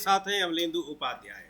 साथ हैं अमलेंदु उपाध्याय।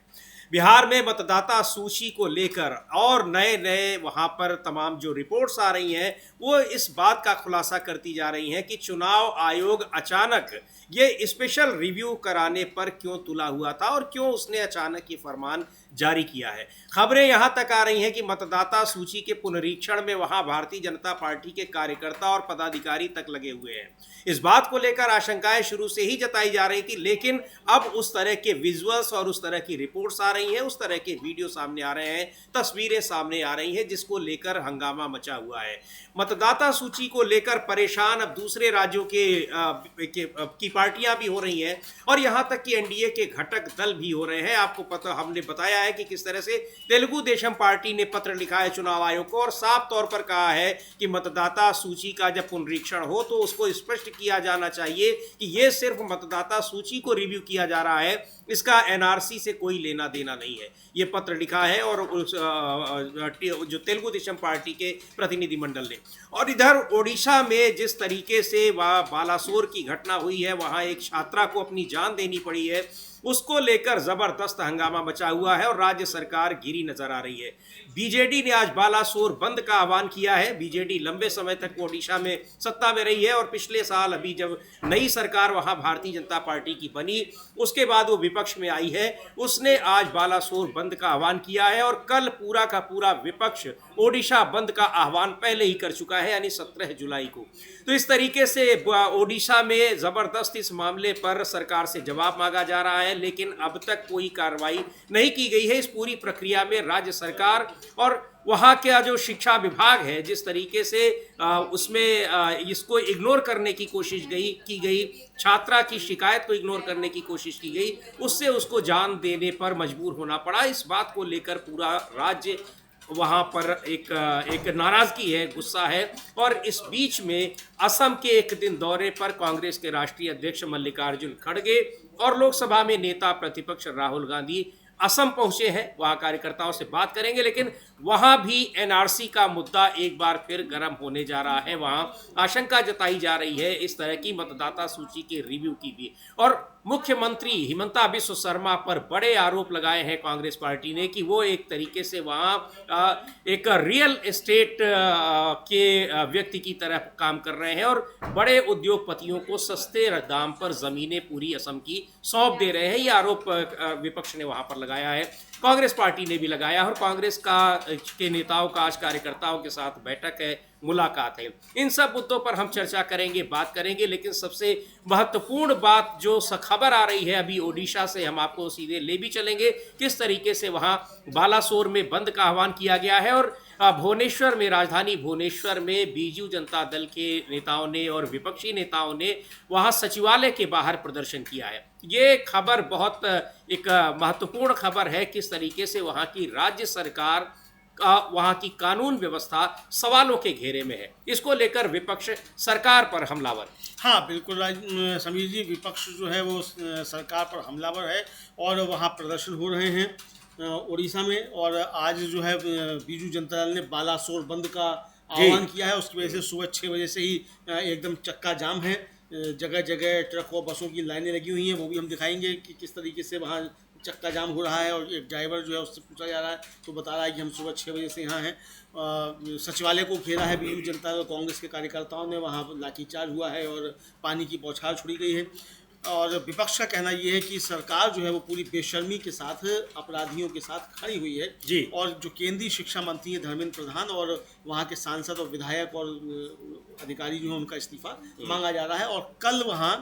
बिहार में मतदाता सूची को लेकर और नए नए वहां पर तमाम जो रिपोर्ट्स आ रही हैं वो इस बात का खुलासा करती जा रही हैं कि चुनाव आयोग अचानक ये स्पेशल रिव्यू कराने पर क्यों तुला हुआ था और क्यों उसने अचानक ये फरमान जारी किया है। खबरें यहां तक आ रही हैं कि मतदाता सूची के पुनरीक्षण में वहां भारतीय जनता पार्टी के कार्यकर्ता और पदाधिकारी तक लगे हुए हैं। इस बात को लेकर आशंकाएं शुरू से ही जताई जा रही थी, लेकिन अब उस तरह के विजुअल्स और उस तरह की रिपोर्ट्स आ रही हैं, उस तरह के वीडियो सामने आ रहे हैं, तस्वीरें सामने आ रही हैं, जिसको लेकर हंगामा मचा हुआ है। मतदाता सूची को लेकर परेशान अब दूसरे राज्यों की पार्टियां भी हो रही हैं और यहां तक कि एनडीए के घटक दल भी हो रहे हैं। आपको पता, हमने बताया है कि किस तरह से तेलुगु देशम पार्टी ने पत्र लिखा है चुनाव आयोग को और साफ तौर पर कहा है कि मतदाता सूची का जब पुनरीक्षण हो तो उसको स्पष्ट किया जाना चाहिए कि यह सिर्फ मतदाता सूची को रिव्यू किया जा रहा है, इसका एनआरसी से कोई लेना देना नहीं है। यह पत्र लिखा है और जो तेलुगु देशम पार्टी के प्रतिनिधिमंडल ने। और इधर ओडिशा में जिस तरीके से वह बालासोर की घटना हुई है, वहां एक छात्रा को अपनी जान देनी पड़ी है, उसको लेकर जबरदस्त हंगामा मचा हुआ है और राज्य सरकार घिरी नजर आ रही है। बीजेडी ने आज बालासोर बंद का आह्वान किया है। बीजेडी लंबे समय तक ओडिशा में सत्ता में रही है और पिछले साल अभी जब नई सरकार वहां भारतीय जनता पार्टी की बनी उसके बाद वो विपक्ष में आई है, उसने आज बालासोर बंद का आह्वान किया है और कल पूरा का पूरा विपक्ष ओडिशा बंद का आह्वान पहले ही कर चुका है, यानी 17 जुलाई को। तो इस तरीके से ओडिशा में जबरदस्त इस मामले पर सरकार से जवाब मांगा जा रहा है, लेकिन अब तक कोई कार्रवाई नहीं की गई है। इस पूरी प्रक्रिया में राज्य सरकार और वहाँ का जो शिक्षा विभाग है जिस तरीके से उसमें इसको इग्नोर करने की कोशिश की गई, छात्रा की शिकायत को इग्नोर करने की कोशिश की गई, उससे उसको जान देने पर मजबूर होना पड़ा। इस बात को लेकर पूरा राज्य वहाँ पर एक नाराजगी है, गुस्सा है। और इस बीच में असम के एक दिन दौरे पर कांग्रेस के राष्ट्रीय अध्यक्ष मल्लिकार्जुन खड़गे और लोकसभा में नेता प्रतिपक्ष राहुल गांधी असम पहुंचे हैं। वहां कार्यकर्ताओं से बात करेंगे, लेकिन वहां भी एनआरसी का मुद्दा एक बार फिर गर्म होने जा रहा है। वहां आशंका जताई जा रही है इस तरह की मतदाता सूची के रिव्यू की भी। और मुख्यमंत्री हिमंता बिस्व शर्मा पर बड़े आरोप लगाए हैं कांग्रेस पार्टी ने कि वो एक तरीके से वहां एक रियल एस्टेट के व्यक्ति की तरह काम कर रहे हैं और बड़े उद्योगपतियों को सस्ते दाम पर जमीनें पूरी असम की सौंप दे रहे हैं। ये आरोप विपक्ष ने वहां पर लगाया है, कांग्रेस पार्टी ने भी लगाया और कांग्रेस के नेताओं का आज कार्यकर्ताओं के साथ बैठक है, मुलाकात है। इन सब मुद्दों पर हम चर्चा करेंगे, बात करेंगे, लेकिन सबसे महत्वपूर्ण बात जो खबर आ रही है अभी ओडिशा से, हम आपको सीधे ले भी चलेंगे किस तरीके से वहां बालासोर में बंद का आह्वान किया गया है। और भुवनेश्वर में, राजधानी भुवनेश्वर में बीजू जनता दल के नेताओं ने और विपक्षी नेताओं ने वहां सचिवालय के बाहर प्रदर्शन किया है। ये खबर बहुत एक महत्वपूर्ण खबर है, किस तरीके से वहां की राज्य सरकार वहां की कानून व्यवस्था सवालों के घेरे में है। इसको लेकर विपक्ष सरकार पर हमलावर। हाँ बिल्कुल समीर जी, विपक्ष जो है वो सरकार पर हमलावर है और वहाँ प्रदर्शन हो रहे हैं उड़ीसा में। और आज जो है बीजू जनता दल ने बालासोर बंद का आह्वान किया है, उसकी वजह से सुबह 6 बजे से ही एकदम चक्का जाम है। जगह जगह ट्रक और बसों की लाइनें लगी हुई हैं, वो भी हम दिखाएंगे कि किस तरीके से वहाँ चक्का जाम हो रहा है। और एक ड्राइवर जो है उससे पूछा जा रहा है तो बता रहा है कि हम सुबह 6 बजे से यहाँ हैं। सचिवालय को घेरा है बीजू जनता दल कांग्रेस के कार्यकर्ताओं ने, वहाँ लाठीचार्ज हुआ है और पानी की बौछार छोड़ी गई है। और विपक्ष का कहना ये है कि सरकार जो है वो पूरी बेशर्मी के साथ अपराधियों के साथ खड़ी हुई है जी। और जो केंद्रीय शिक्षा मंत्री है धर्मेंद्र प्रधान और वहाँ के सांसद और विधायक और अधिकारी जो है उनका इस्तीफा मांगा जा रहा है। और कल वहाँ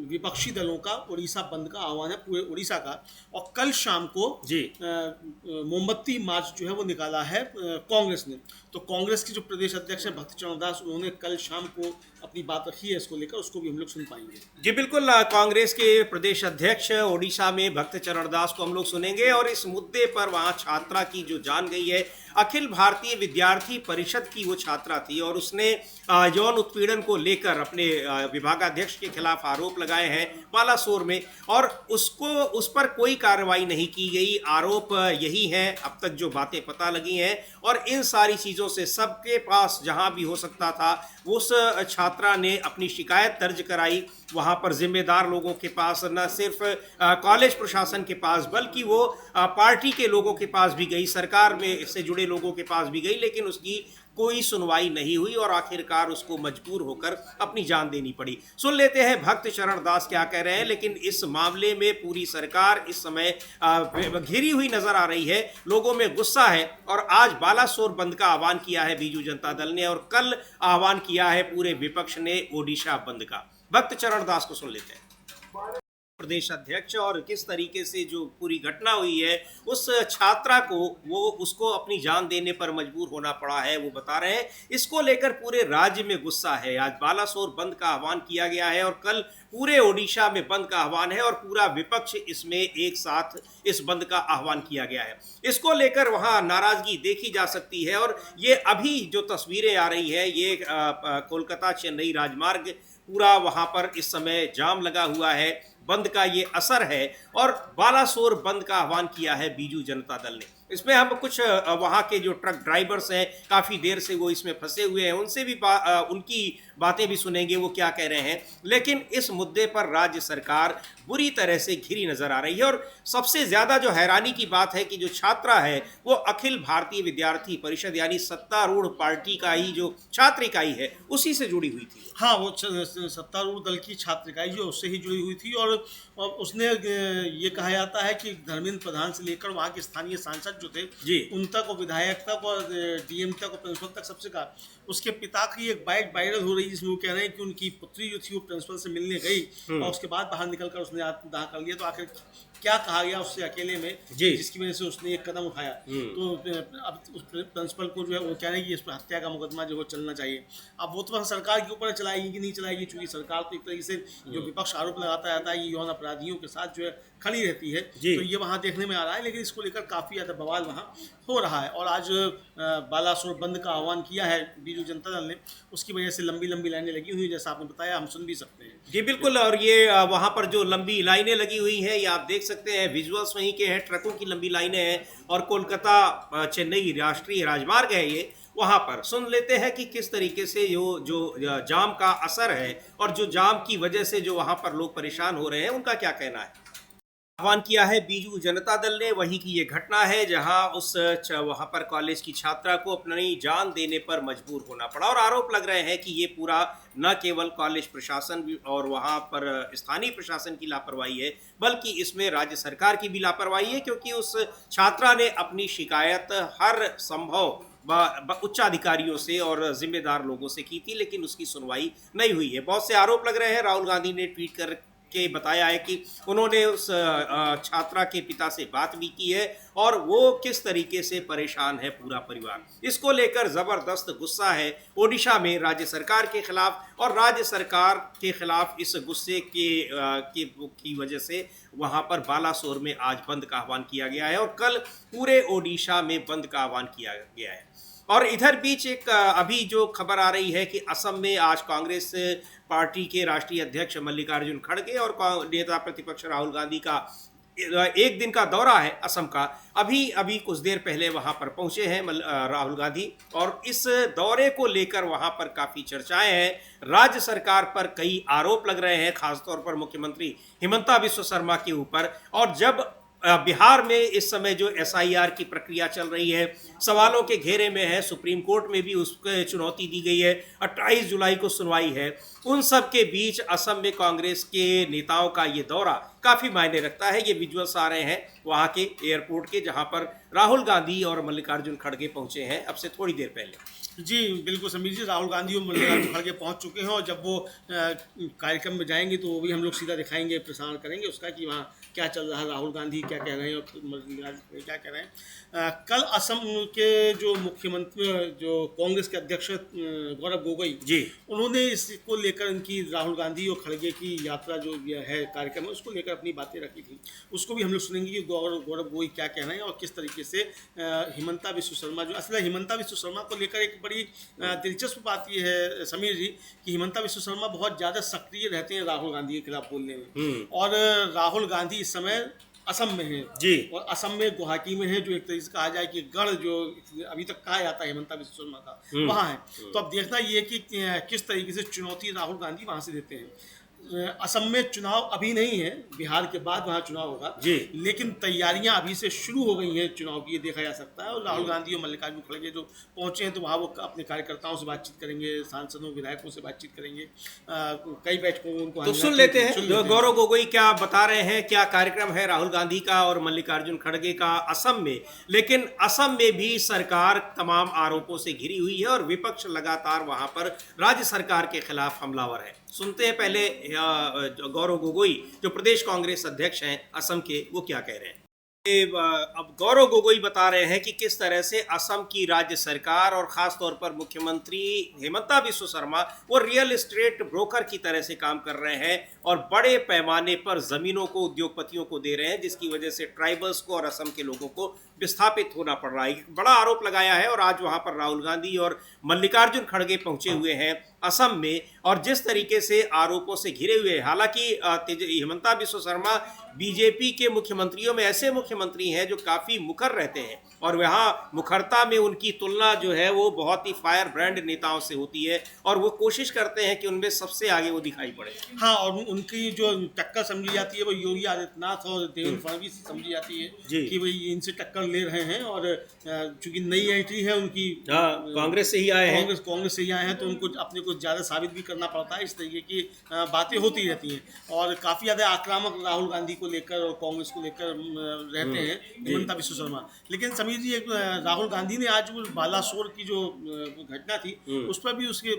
विपक्षी दलों का उड़ीसा बंद का आह्वान है, पूरे उड़ीसा का। और कल शाम को जी मोमबत्ती मार्च जो है वो निकाला है कांग्रेस ने। तो कांग्रेस के जो प्रदेश अध्यक्ष है भक्त चरण दास, उन्होंने कल शाम को अपनी बात रखी है इसको लेकर, उसको भी हम लोग सुन पाएंगे। जी बिल्कुल, कांग्रेस के प्रदेश अध्यक्ष ओडिशा में भक्त चरण दास को हम लोग सुनेंगे और इस मुद्दे पर वहां छात्रा की जो जान गई है, अखिल भारतीय विद्यार्थी परिषद की वो छात्रा थी और उसने यौन उत्पीड़न को लेकर अपने विभागाध्यक्ष के खिलाफ आरोप लगाए हैं बालासोर में और उस पर कोई कार्रवाई नहीं की गई। आरोप यही है अब तक जो बातें पता लगी हैं और इन सारी चीज़ों से सबके पास जहां भी हो सकता था उस छात्रा ने अपनी शिकायत दर्ज कराई वहाँ पर जिम्मेदार लोगों के पास, न सिर्फ कॉलेज प्रशासन के पास, बल्कि वो पार्टी के लोगों के पास भी गई, सरकार में से जुड़े लोगों के पास भी गई, लेकिन उसकी कोई सुनवाई नहीं हुई और आखिरकार उसको मजबूर होकर अपनी जान देनी पड़ी। सुन लेते हैं भक्त चरण दास क्या कह रहे हैं। लेकिन इस मामले में पूरी सरकार इस समय घिरी हुई नजर आ रही है, लोगों में गुस्सा है और आज बालासोर बंद का आह्वान किया है बीजू जनता दल ने और कल आह्वान किया है पूरे विपक्ष ने ओडिशा बंद का। भक्त चरण दास को सुन लेते हैं। प्रदेश अध्यक्ष, और किस तरीके से जो पूरी घटना हुई है उस छात्रा को उसको अपनी जान देने पर मजबूर होना पड़ा है, वो बता रहे हैं। इसको लेकर पूरे राज्य में गुस्सा है। आज बालासोर बंद का आह्वान किया गया है और कल पूरे ओडिशा में बंद का आह्वान है और पूरा विपक्ष इसमें एक साथ इस बंद का आह्वान किया गया है। इसको लेकर वहां नाराजगी देखी जा सकती है और ये अभी जो तस्वीरें आ रही है, ये कोलकाता चेन्नई राजमार्ग पूरा वहां पर इस समय जाम लगा हुआ है। बंद का ये असर है और बालासोर बंद का आह्वान किया है बीजू जनता दल ने। इसमें हम कुछ वहाँ के जो ट्रक ड्राइवर्स हैं, काफ़ी देर से वो इसमें फंसे हुए हैं, उनसे भी उनकी बातें भी सुनेंगे वो क्या कह रहे हैं। लेकिन इस मुद्दे पर राज्य सरकार बुरी तरह से घिरी नजर आ रही है और सबसे ज़्यादा जो हैरानी की बात है कि जो छात्रा है वो अखिल भारतीय विद्यार्थी परिषद यानी सत्तारूढ़ पार्टी का ही जो छात्र इकाई है उसी से जुड़ी हुई थी। हाँ, वो सत्तारूढ़ दल की छात्र इकाई जो उससे ही जुड़ी हुई थी और उसने ये कहा जाता है कि धर्मेंद्र प्रधान से लेकर वहाँ के स्थानीय सांसद जो थे जी, उन तक और विधायक तक और डीएम तक और प्रिंसिपल तक सबसे कहा। उसके पिता की एक बाइट वायरल हो रही है जिसमें वो कह रहे हैं कि उनकी पुत्री जो थी वो प्रिंसिपल से मिलने गई और उसके बाद बाहर निकलकर उसने आत्मदाह कर लिया। तो आखिर क्या कहा गया उससे अकेले में जिसकी वजह से उसने एक कदम उठाया। तो अब उस प्रिंसिपल को जो है वो कह रहे हैं कि इस पर हत्या का मुकदमा जो है चलना चाहिए। अब वो तो सरकार के ऊपर चलाएगी कि नहीं चलाएगी, चूंकि सरकार तो एक तरीके से जो विपक्ष आरोप लगाता रहता है ये यौन अपराधियों के साथ जो है खड़ी रहती है, तो ये वहाँ देखने में आ रहा है। लेकिन इसको लेकर काफ़ी ज़्यादा बवाल वहाँ हो रहा है और आज बालासोर बंद का आह्वान किया है बीजू जनता दल ने, उसकी वजह से लंबी लंबी लाइनें लगी हुई, जैसा आपने बताया, हम सुन भी सकते हैं। जी बिल्कुल। और ये वहाँ पर जो लंबी लाइनें लगी हुई हैं ये आप देख सकते हैं, विजुअल्स वहीं के हैं, ट्रकों की लंबी लाइनें हैं और कोलकाता चेन्नई राष्ट्रीय राजमार्ग है ये। वहाँ पर सुन लेते हैं कि किस तरीके से जो जाम का असर है और जो जाम की वजह से जो वहाँ पर लोग परेशान हो रहे हैं उनका क्या कहना है। आह्वान किया है बीजू जनता दल ने, वहीं की ये घटना है जहां वहां पर कॉलेज की छात्रा को अपनी जान देने पर मजबूर होना पड़ा और आरोप लग रहे हैं कि ये पूरा न केवल कॉलेज प्रशासन और वहां पर स्थानीय प्रशासन की लापरवाही है बल्कि इसमें राज्य सरकार की भी लापरवाही है, क्योंकि उस छात्रा ने अपनी शिकायत हर संभव उच्चाधिकारियों से और जिम्मेदार लोगों से की थी, लेकिन उसकी सुनवाई नहीं हुई है। बहुत से आरोप लग रहे हैं। राहुल गांधी ने ट्वीट कर के बताया है कि उन्होंने उस छात्रा के पिता से बात भी की है और वो किस तरीके से परेशान है पूरा परिवार। इसको लेकर जबरदस्त गुस्सा है ओडिशा में राज्य सरकार के खिलाफ और राज्य सरकार के खिलाफ इस गुस्से की वजह से वहां पर बालासोर में आज बंद का आह्वान किया गया है और कल पूरे ओडिशा में बंद का आह्वान किया गया है। और इधर बीच एक अभी जो खबर आ रही है कि असम में आज कांग्रेस पार्टी के राष्ट्रीय अध्यक्ष मल्लिकार्जुन खड़गे और नेता प्रतिपक्ष राहुल गांधी का एक दिन का दौरा है असम का। अभी कुछ देर पहले वहां पर पहुंचे हैं राहुल गांधी और इस दौरे को लेकर वहां पर काफ़ी चर्चाएं हैं। राज्य सरकार पर कई आरोप लग रहे हैं, खासतौर पर मुख्यमंत्री हिमंता बिस्वा शर्मा के ऊपर। और जब बिहार में इस समय जो एसआईआर की प्रक्रिया चल रही है सवालों के घेरे में है, सुप्रीम कोर्ट में भी उसको चुनौती दी गई है, 28 जुलाई को सुनवाई है, उन सब के बीच असम में कांग्रेस के नेताओं का ये दौरा काफ़ी मायने रखता है। ये विजुअल्स आ रहे हैं वहाँ के एयरपोर्ट के, जहाँ पर राहुल गांधी और मल्लिकार्जुन खड़गे पहुँचे हैं अब से थोड़ी देर पहले। जी बिल्कुल समीर जी, राहुल गांधी और मल्लिकार्जुन खड़गे पहुंच चुके हैं और जब वो कार्यक्रम में जाएंगे तो वो भी हम लोग सीधा दिखाएंगे, प्रसारण करेंगे उसका कि वहाँ क्या चल रहा है, राहुल गांधी क्या कह रहे हैं और मल्लिकार्जुन क्या कह रहे हैं। कल असम के जो मुख्यमंत्री जो कांग्रेस के अध्यक्ष गौरव गोगोई जी, उन्होंने इसको लेकर इनकी राहुल गांधी और खड़गे की यात्रा जो है कार्यक्रम है उसको लेकर अपनी बातें रखी थी। उसको भी हम लोग सुनेंगे कि गौरव गोगोई क्या कह रहे हैं और किस तरीके से हिमंता बिस्वा शर्मा जो असल हिमंता बिस्वा शर्मा को लेकर एक बड़ी दिलचस्प बात यह है समीर जी कि हिमंता बिस्वा शर्मा बहुत ज़्यादा सक्रिय रहते हैं राहुल गांधी के खिलाफ बोलने में और राहुल गांधी इस समय असम में है जी और असम में गुवाहाटी में है, जो एक तरीके से कहा जाए कि गढ़ जो अभी तक कहा जाता है हिमंता बिस्वा शर्मा का वहाँ है। तो अब देखना ये कि किस तरीके से चुनौती राहुल गांधी वहाँ से देते हैं। असम में चुनाव अभी नहीं है, बिहार के बाद वहाँ चुनाव होगा जी। लेकिन तैयारियां अभी से शुरू हो गई हैं चुनाव की, ये देखा जा सकता है। और राहुल गांधी और मल्लिकार्जुन खड़गे जो पहुंचे हैं तो वहाँ वो अपने कार्यकर्ताओं से बातचीत करेंगे, सांसदों विधायकों से बातचीत करेंगे, कई बैठकों में उनको तो सुन लेते हैं जो गौरव गोगोई क्या बता रहे हैं, क्या कार्यक्रम है राहुल गांधी का और मल्लिकार्जुन खड़गे का असम में। लेकिन असम में भी सरकार तमाम आरोपों से घिरी हुई है और विपक्ष लगातार वहां पर राज्य सरकार के खिलाफ हमलावर है। सुनते हैं पहले गौरव गोगोई जो प्रदेश कांग्रेस अध्यक्ष हैं असम के, वो क्या कह रहे हैं। अब गौरव गोगोई बता रहे हैं कि किस तरह से असम की राज्य सरकार और खास तौर पर मुख्यमंत्री हेमंता बिस्वा शर्मा वो रियल एस्टेट ब्रोकर की तरह से काम कर रहे हैं और बड़े पैमाने पर जमीनों को उद्योगपतियों को दे रहे हैं, जिसकी वजह से ट्राइबल्स को और असम के लोगों को विस्थापित होना पड़ रहा है। बड़ा आरोप लगाया है और आज वहां पर राहुल गांधी और मल्लिकार्जुन खड़गे पहुंचे हुए हैं असम में और जिस तरीके से आरोपों से घिरे हुए हैं। हालांकि हेमंता बिस्वा शर्मा बीजेपी के मुख्यमंत्रियों में ऐसे मुख्यमंत्री हैं जो काफ़ी मुखर रहते हैं और वहाँ मुखरता में उनकी तुलना जो है वो बहुत ही फायर ब्रांड नेताओं से होती है और वो कोशिश करते हैं कि उनमें सबसे आगे वो दिखाई पड़े। हाँ, और उनकी जो टक्कर समझी जाती है वो योगी आदित्यनाथ और देवेंद्र फडणवीस समझी जाती है कि भाई इनसे टक्कर ले रहे हैं और चूंकि नई एंट्री है उनकी, कांग्रेस से ही आए हैं, कांग्रेस से ही आए हैं तो उनको अपने को ज़्यादा साबित भी करना पड़ता है। इस तरीके की बातें होती रहती हैं और काफ़ी ज़्यादा आक्रामक राहुल गांधी को लेकर और कांग्रेस को लेकर रहते हैं हेमंता बिस्वा शर्मा। लेकिन समीर जी, राहुल गांधी ने आज वो बालासोर की जो घटना थी उस पर भी उसके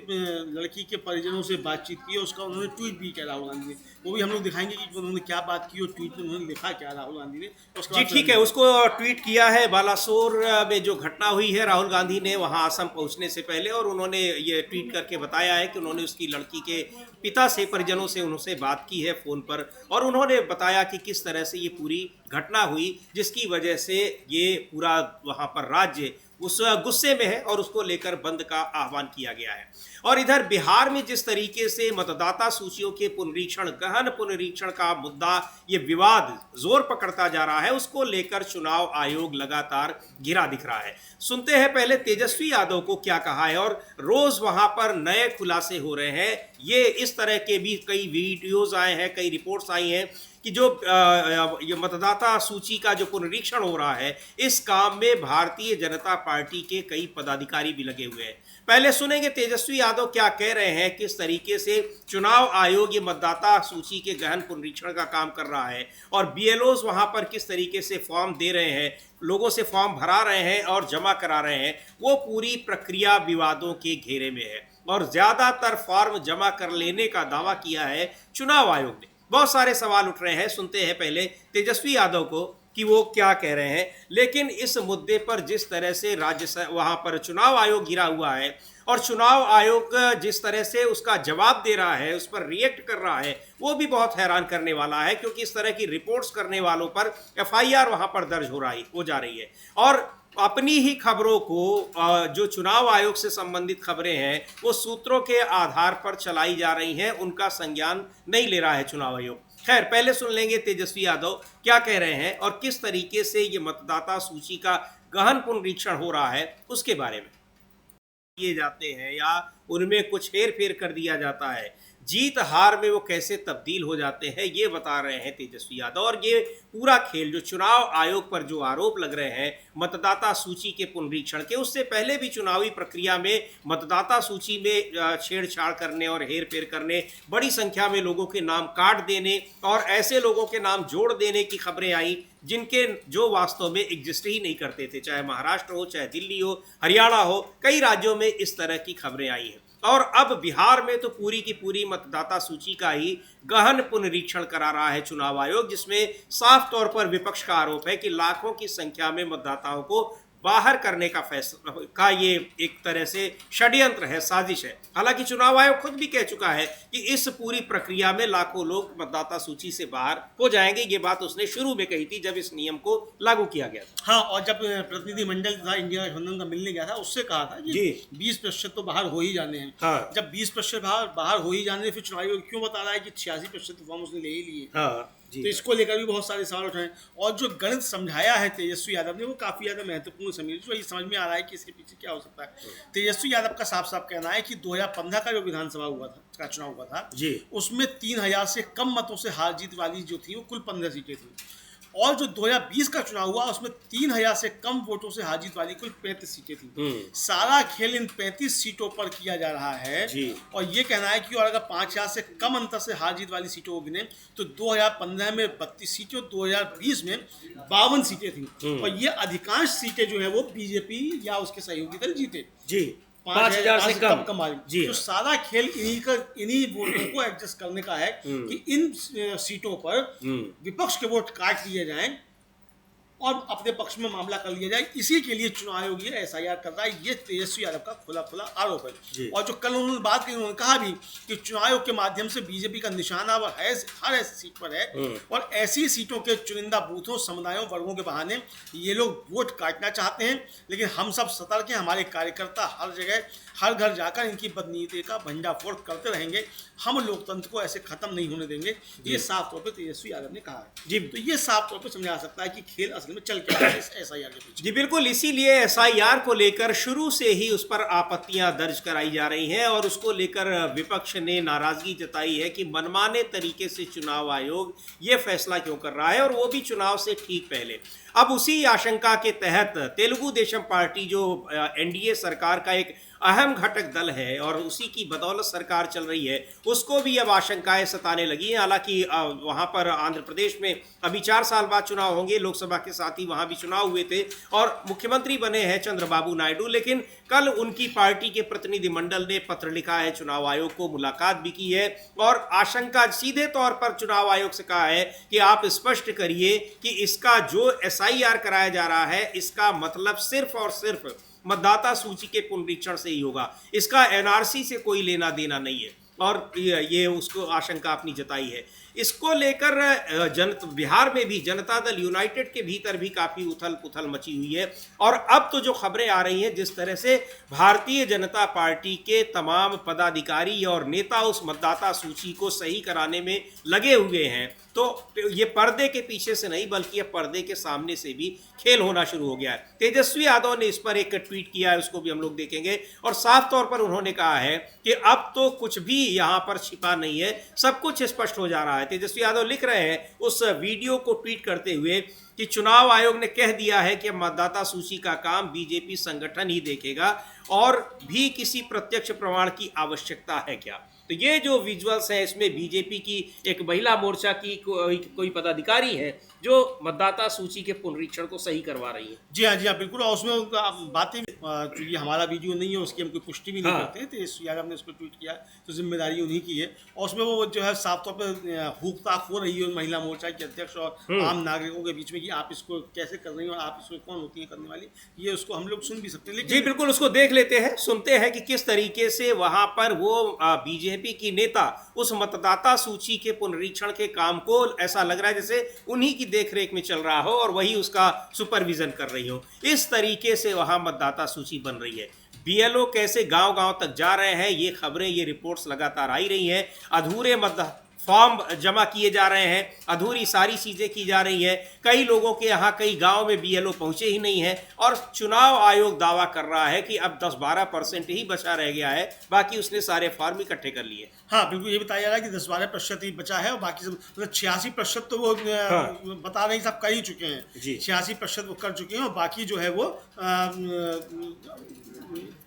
लड़की के परिजनों से बातचीत की, उसका उन्होंने ट्वीट भी किया राहुल गांधी ने। वो भी हम लोग दिखाएंगे कि उन्होंने क्या बात की और ट्वीट में उन्होंने लिखा क्या राहुल गांधी ने। जी ठीक है, उसको ट्वीट किया है। बालासोर में जो घटना हुई है, राहुल गांधी ने वहां असम पहुंचने से पहले और उन्होंने ये ट्वीट करके बताया है कि उन्होंने उसकी लड़की के पिता से, परिजनों से उनसे बात की है फ़ोन पर और उन्होंने बताया कि किस तरह से ये पूरी घटना हुई जिसकी वजह से ये पूरा वहाँ पर राज्य उस गुस्से में है और उसको लेकर बंद का आह्वान किया गया है। और इधर बिहार में जिस तरीके से मतदाता सूचियों के पुनरीक्षण, गहन पुनरीक्षण का मुद्दा, ये विवाद जोर पकड़ता जा रहा है, उसको लेकर चुनाव आयोग लगातार घिरा दिख रहा है। सुनते हैं पहले तेजस्वी यादव को क्या कहा है और रोज वहां पर नए खुलासे हो रहे हैं। ये इस तरह के भी कई वीडियोज आए हैं, कई रिपोर्ट्स आई हैं कि जो ये मतदाता सूची का जो पुनरीक्षण हो रहा है, इस काम में भारतीय जनता पार्टी के कई पदाधिकारी भी लगे हुए हैं। पहले सुनेंगे तेजस्वी यादव क्या कह रहे हैं, किस तरीके से चुनाव आयोग ये मतदाता सूची के गहन पुनरीक्षण का काम कर रहा है और बीएलओज वहां पर किस तरीके से फॉर्म दे रहे हैं, लोगों से फॉर्म भरा रहे हैं और जमा करा रहे हैं। वो पूरी प्रक्रिया विवादों के घेरे में है और ज्यादातर फॉर्म जमा कर लेने का दावा किया है चुनाव आयोग ने। बहुत सारे सवाल उठ रहे हैं, सुनते हैं पहले तेजस्वी यादव को कि वो क्या कह रहे हैं। लेकिन इस मुद्दे पर जिस तरह से वहां पर चुनाव आयोग घिरा हुआ है और चुनाव आयोग जिस तरह से उसका जवाब दे रहा है, उस पर रिएक्ट कर रहा है, वो भी बहुत हैरान करने वाला है क्योंकि इस तरह की रिपोर्ट्स करने वालों पर एफआईआर वहां पर दर्ज हो जा रही है और अपनी ही खबरों को, जो चुनाव आयोग से संबंधित खबरें हैं, वो सूत्रों के आधार पर चलाई जा रही हैं, उनका संज्ञान नहीं ले रहा है चुनाव आयोग। खैर, पहले सुन लेंगे तेजस्वी यादव क्या कह रहे हैं और किस तरीके से ये मतदाता सूची का गहन पुनरीक्षण हो रहा है उसके बारे में। किए जाते हैं या उनमें कुछ हेर फेर कर दिया जाता है, जीत हार में वो कैसे तब्दील हो जाते हैं, ये बता रहे हैं तेजस्वी यादव। और ये पूरा खेल जो चुनाव आयोग पर जो आरोप लग रहे हैं मतदाता सूची के पुनरीक्षण के, उससे पहले भी चुनावी प्रक्रिया में मतदाता सूची में छेड़छाड़ करने और हेर फेर करने, बड़ी संख्या में लोगों के नाम काट देने और ऐसे लोगों के नाम जोड़ देने की खबरें आई जिनके जो वास्तव में एग्जिस्ट ही नहीं करते थे, चाहे महाराष्ट्र हो, चाहे दिल्ली हो, हरियाणा हो, कई राज्यों में इस तरह की खबरें आई हैं। और अब बिहार में तो पूरी की पूरी मतदाता सूची का ही गहन पुनरीक्षण करा रहा है चुनाव आयोग, जिसमें साफ तौर पर विपक्ष का आरोप है कि लाखों की संख्या में मतदाताओं को बाहर करने का फैसला का ये एक तरह से षड्यंत्र है, साजिश है। हालांकि चुनाव आयोग खुद भी कह चुका है कि इस पूरी प्रक्रिया में लाखों लोग मतदाता सूची से बाहर हो जाएंगे। ये बात उसने शुरू में कही थी जब इस नियम को लागू किया गया था। हाँ, और जब प्रतिनिधिमंडल था इंडिया गठबंधन का मिलने गया था, उससे कहा था कि 20% तो बाहर हो ही जाने हैं। हाँ। जब 20% बाहर हो ही जाने, फिर चुनाव आयोग क्यों बता रहा है कि 86% फॉर्म उसने ले ही लिए। हाँ। तो इसको लेकर भी बहुत सारे सवाल उठाए और जो गणित समझाया है तेजस्वी यादव ने वो काफ़ी ज़्यादा महत्वपूर्ण समीर जो ये समझ में आ रहा है कि इसके पीछे क्या हो सकता है। तेजस्वी यादव का साफ साफ कहना है कि 2015 का जो विधानसभा हुआ था का चुनाव हुआ था जी उसमें 3000 से कम मतों से हार जीत वाली जो थी वो कुल 15 सीटें थी और जो 2020 का चुनाव हुआ उसमें 3000 से कम वोटों से हार जीत वाली कुल 35 सीटें थी। सारा खेल इन 35 सीटों पर किया जा रहा है जी। और ये कहना है कि और अगर 5000 से कम अंतर से हार जीत वाली सीटों को गिने तो 2015 में 32 सीटें और 2020 में 52 सीटें थी और ये अधिकांश सीटें जो है वो बीजेपी या उसके सहयोगी दल जीते जी 5000 से कम जी। तो सारा खेल इन्हीं वोटों को एडजस्ट करने का है कि इन सीटों पर विपक्ष के वोट काट लिए जाएं और अपने पक्ष में मामला कर लिया जाए। इसी के लिए चुनाव आयोग ये एसआईआर कर रहा है। ये तेजस्वी यादव का खुला आरोप है और जो कल उन्होंने बात की उन्होंने कहा भी कि चुनाव आयोग के माध्यम से बीजेपी का निशाना हर ऐसी सीट पर है और ऐसी सीटों के चुनिंदा बूथों समुदायों वर्गों के बहाने ये लोग वोट काटना चाहते हैं। लेकिन हम सब सतर्क हैं, हमारे कार्यकर्ता हर जगह हर घर जाकर इनकी बदनीति का भंडाफोड़ करते रहेंगे। हम लोकतंत्र को ऐसे खत्म नहीं होने देंगे। ये साफ तौर पर तेजस्वी यादव ने कहा है जी। तो ये साफ तौर पर समझा सकता है कि खेल असल में चल क्या है इस एसआईआर के पीछे। जी बिल्कुल, इसीलिए एसआईआर को लेकर शुरू से ही उस पर आपत्तियां दर्ज कराई जा रही हैं और उसको लेकर विपक्ष ने नाराजगी जताई है कि मनमाने तरीके से चुनाव आयोग ये फैसला क्यों कर रहा है और वो भी चुनाव से ठीक पहले। अब उसी आशंका के तहत तेलुगु देशम पार्टी जो एनडीए सरकार का एक अहम घटक दल है और उसी की बदौलत सरकार चल रही है, उसको भी अब आशंकाएं सताने लगी हैं। हालांकि वहां पर आंध्र प्रदेश में अभी 4 साल बाद चुनाव होंगे, लोकसभा के साथ ही वहां भी चुनाव हुए थे और मुख्यमंत्री बने हैं चंद्रबाबू नायडू। लेकिन कल उनकी पार्टी के प्रतिनिधिमंडल ने पत्र लिखा है चुनाव आयोग को, मुलाकात भी की है और आशंका सीधे तौर पर चुनाव आयोग से कहा है कि आप स्पष्ट करिए कि इसका जो एसआईआर कराया जा रहा है इसका मतलब सिर्फ और सिर्फ मतदाता सूची के पुनरीक्षण से ही होगा, इसका एनआरसी से कोई लेना देना नहीं है। और ये उसको आशंका अपनी जताई है। इसको लेकर बिहार में भी जनता दल यूनाइटेड के भीतर भी काफ़ी उथल पुथल मची हुई है और अब तो जो खबरें आ रही हैं जिस तरह से भारतीय जनता पार्टी के तमाम पदाधिकारी और नेता उस मतदाता सूची को सही कराने में लगे हुए हैं, तो ये पर्दे के पीछे से नहीं बल्कि ये पर्दे के सामने से भी खेल होना शुरू हो गया है। तेजस्वी यादव ने इस पर एक ट्वीट किया है, उसको भी हम लोग देखेंगे और साफ तौर पर उन्होंने कहा है कि अब तो कुछ भी यहाँ पर छिपा नहीं है, सब कुछ स्पष्ट हो जा रहा है। तेजस्वी यादव लिख रहे हैं उस वीडियो को ट्वीट करते हुए कि चुनाव आयोग ने कह दिया है कि मतदाता सूची का काम बीजेपी संगठन ही देखेगा और भी किसी प्रत्यक्ष प्रमाण की आवश्यकता है क्या। तो ये जो विजुअल्स हैं इसमें बीजेपी की एक महिला मोर्चा की कोई पदाधिकारी है जो मतदाता सूची के पुनरीक्षण को सही करवा रही है। जी हाँ बिल्कुल। और उसमें बातें ये हमारा वीडियो नहीं है उसकी हम कोई पुष्टि भी नहीं करते हैं। तो यादव ने उसको ट्वीट किया तो जिम्मेदारी उन्हीं की है और उसमें वो जो है साफ तौर पर हुकताक हो रही है महिला मोर्चा के अध्यक्ष और आम नागरिकों के बीच में कि आप इसको कैसे कर रही हो और आप इसको कौन होती है करने वाली, ये उसको हम लोग सुन भी सकते हैं। जी बिल्कुल, उसको देख लेते हैं, सुनते हैं कि किस तरीके से वहां पर वो बीजेपी की नेता उस मतदाता सूची के पुनरीक्षण के काम को ऐसा लग रहा है जैसे उन्हीं की देखरेख में चल रहा हो और वही उसका सुपरविजन कर रही हो। इस तरीके से वहां मतदाता सूची बन रही है। बीएलओ कैसे गांव-गांव तक जा रहे हैं, ये खबरें, ये रिपोर्ट्स लगातार आई रही हैं। अधूरे फॉर्म जमा किए जा रहे हैं, अधूरी सारी चीज़ें की जा रही हैं। कई लोगों के यहाँ कई गांव में बीएलओ पहुँचे ही नहीं है और चुनाव आयोग दावा कर रहा है कि अब 10-12% ही बचा रह गया है, बाकी उसने सारे फॉर्म इकट्ठे कर लिए। हाँ बिल्कुल, ये बताया जा रहा है कि 10-12% ही बचा है और बाकी सब मतलब 86% तो वो बता रहे हैं सब कर ही चुके हैं। 86% वो कर चुके हैं और बाकी जो है वो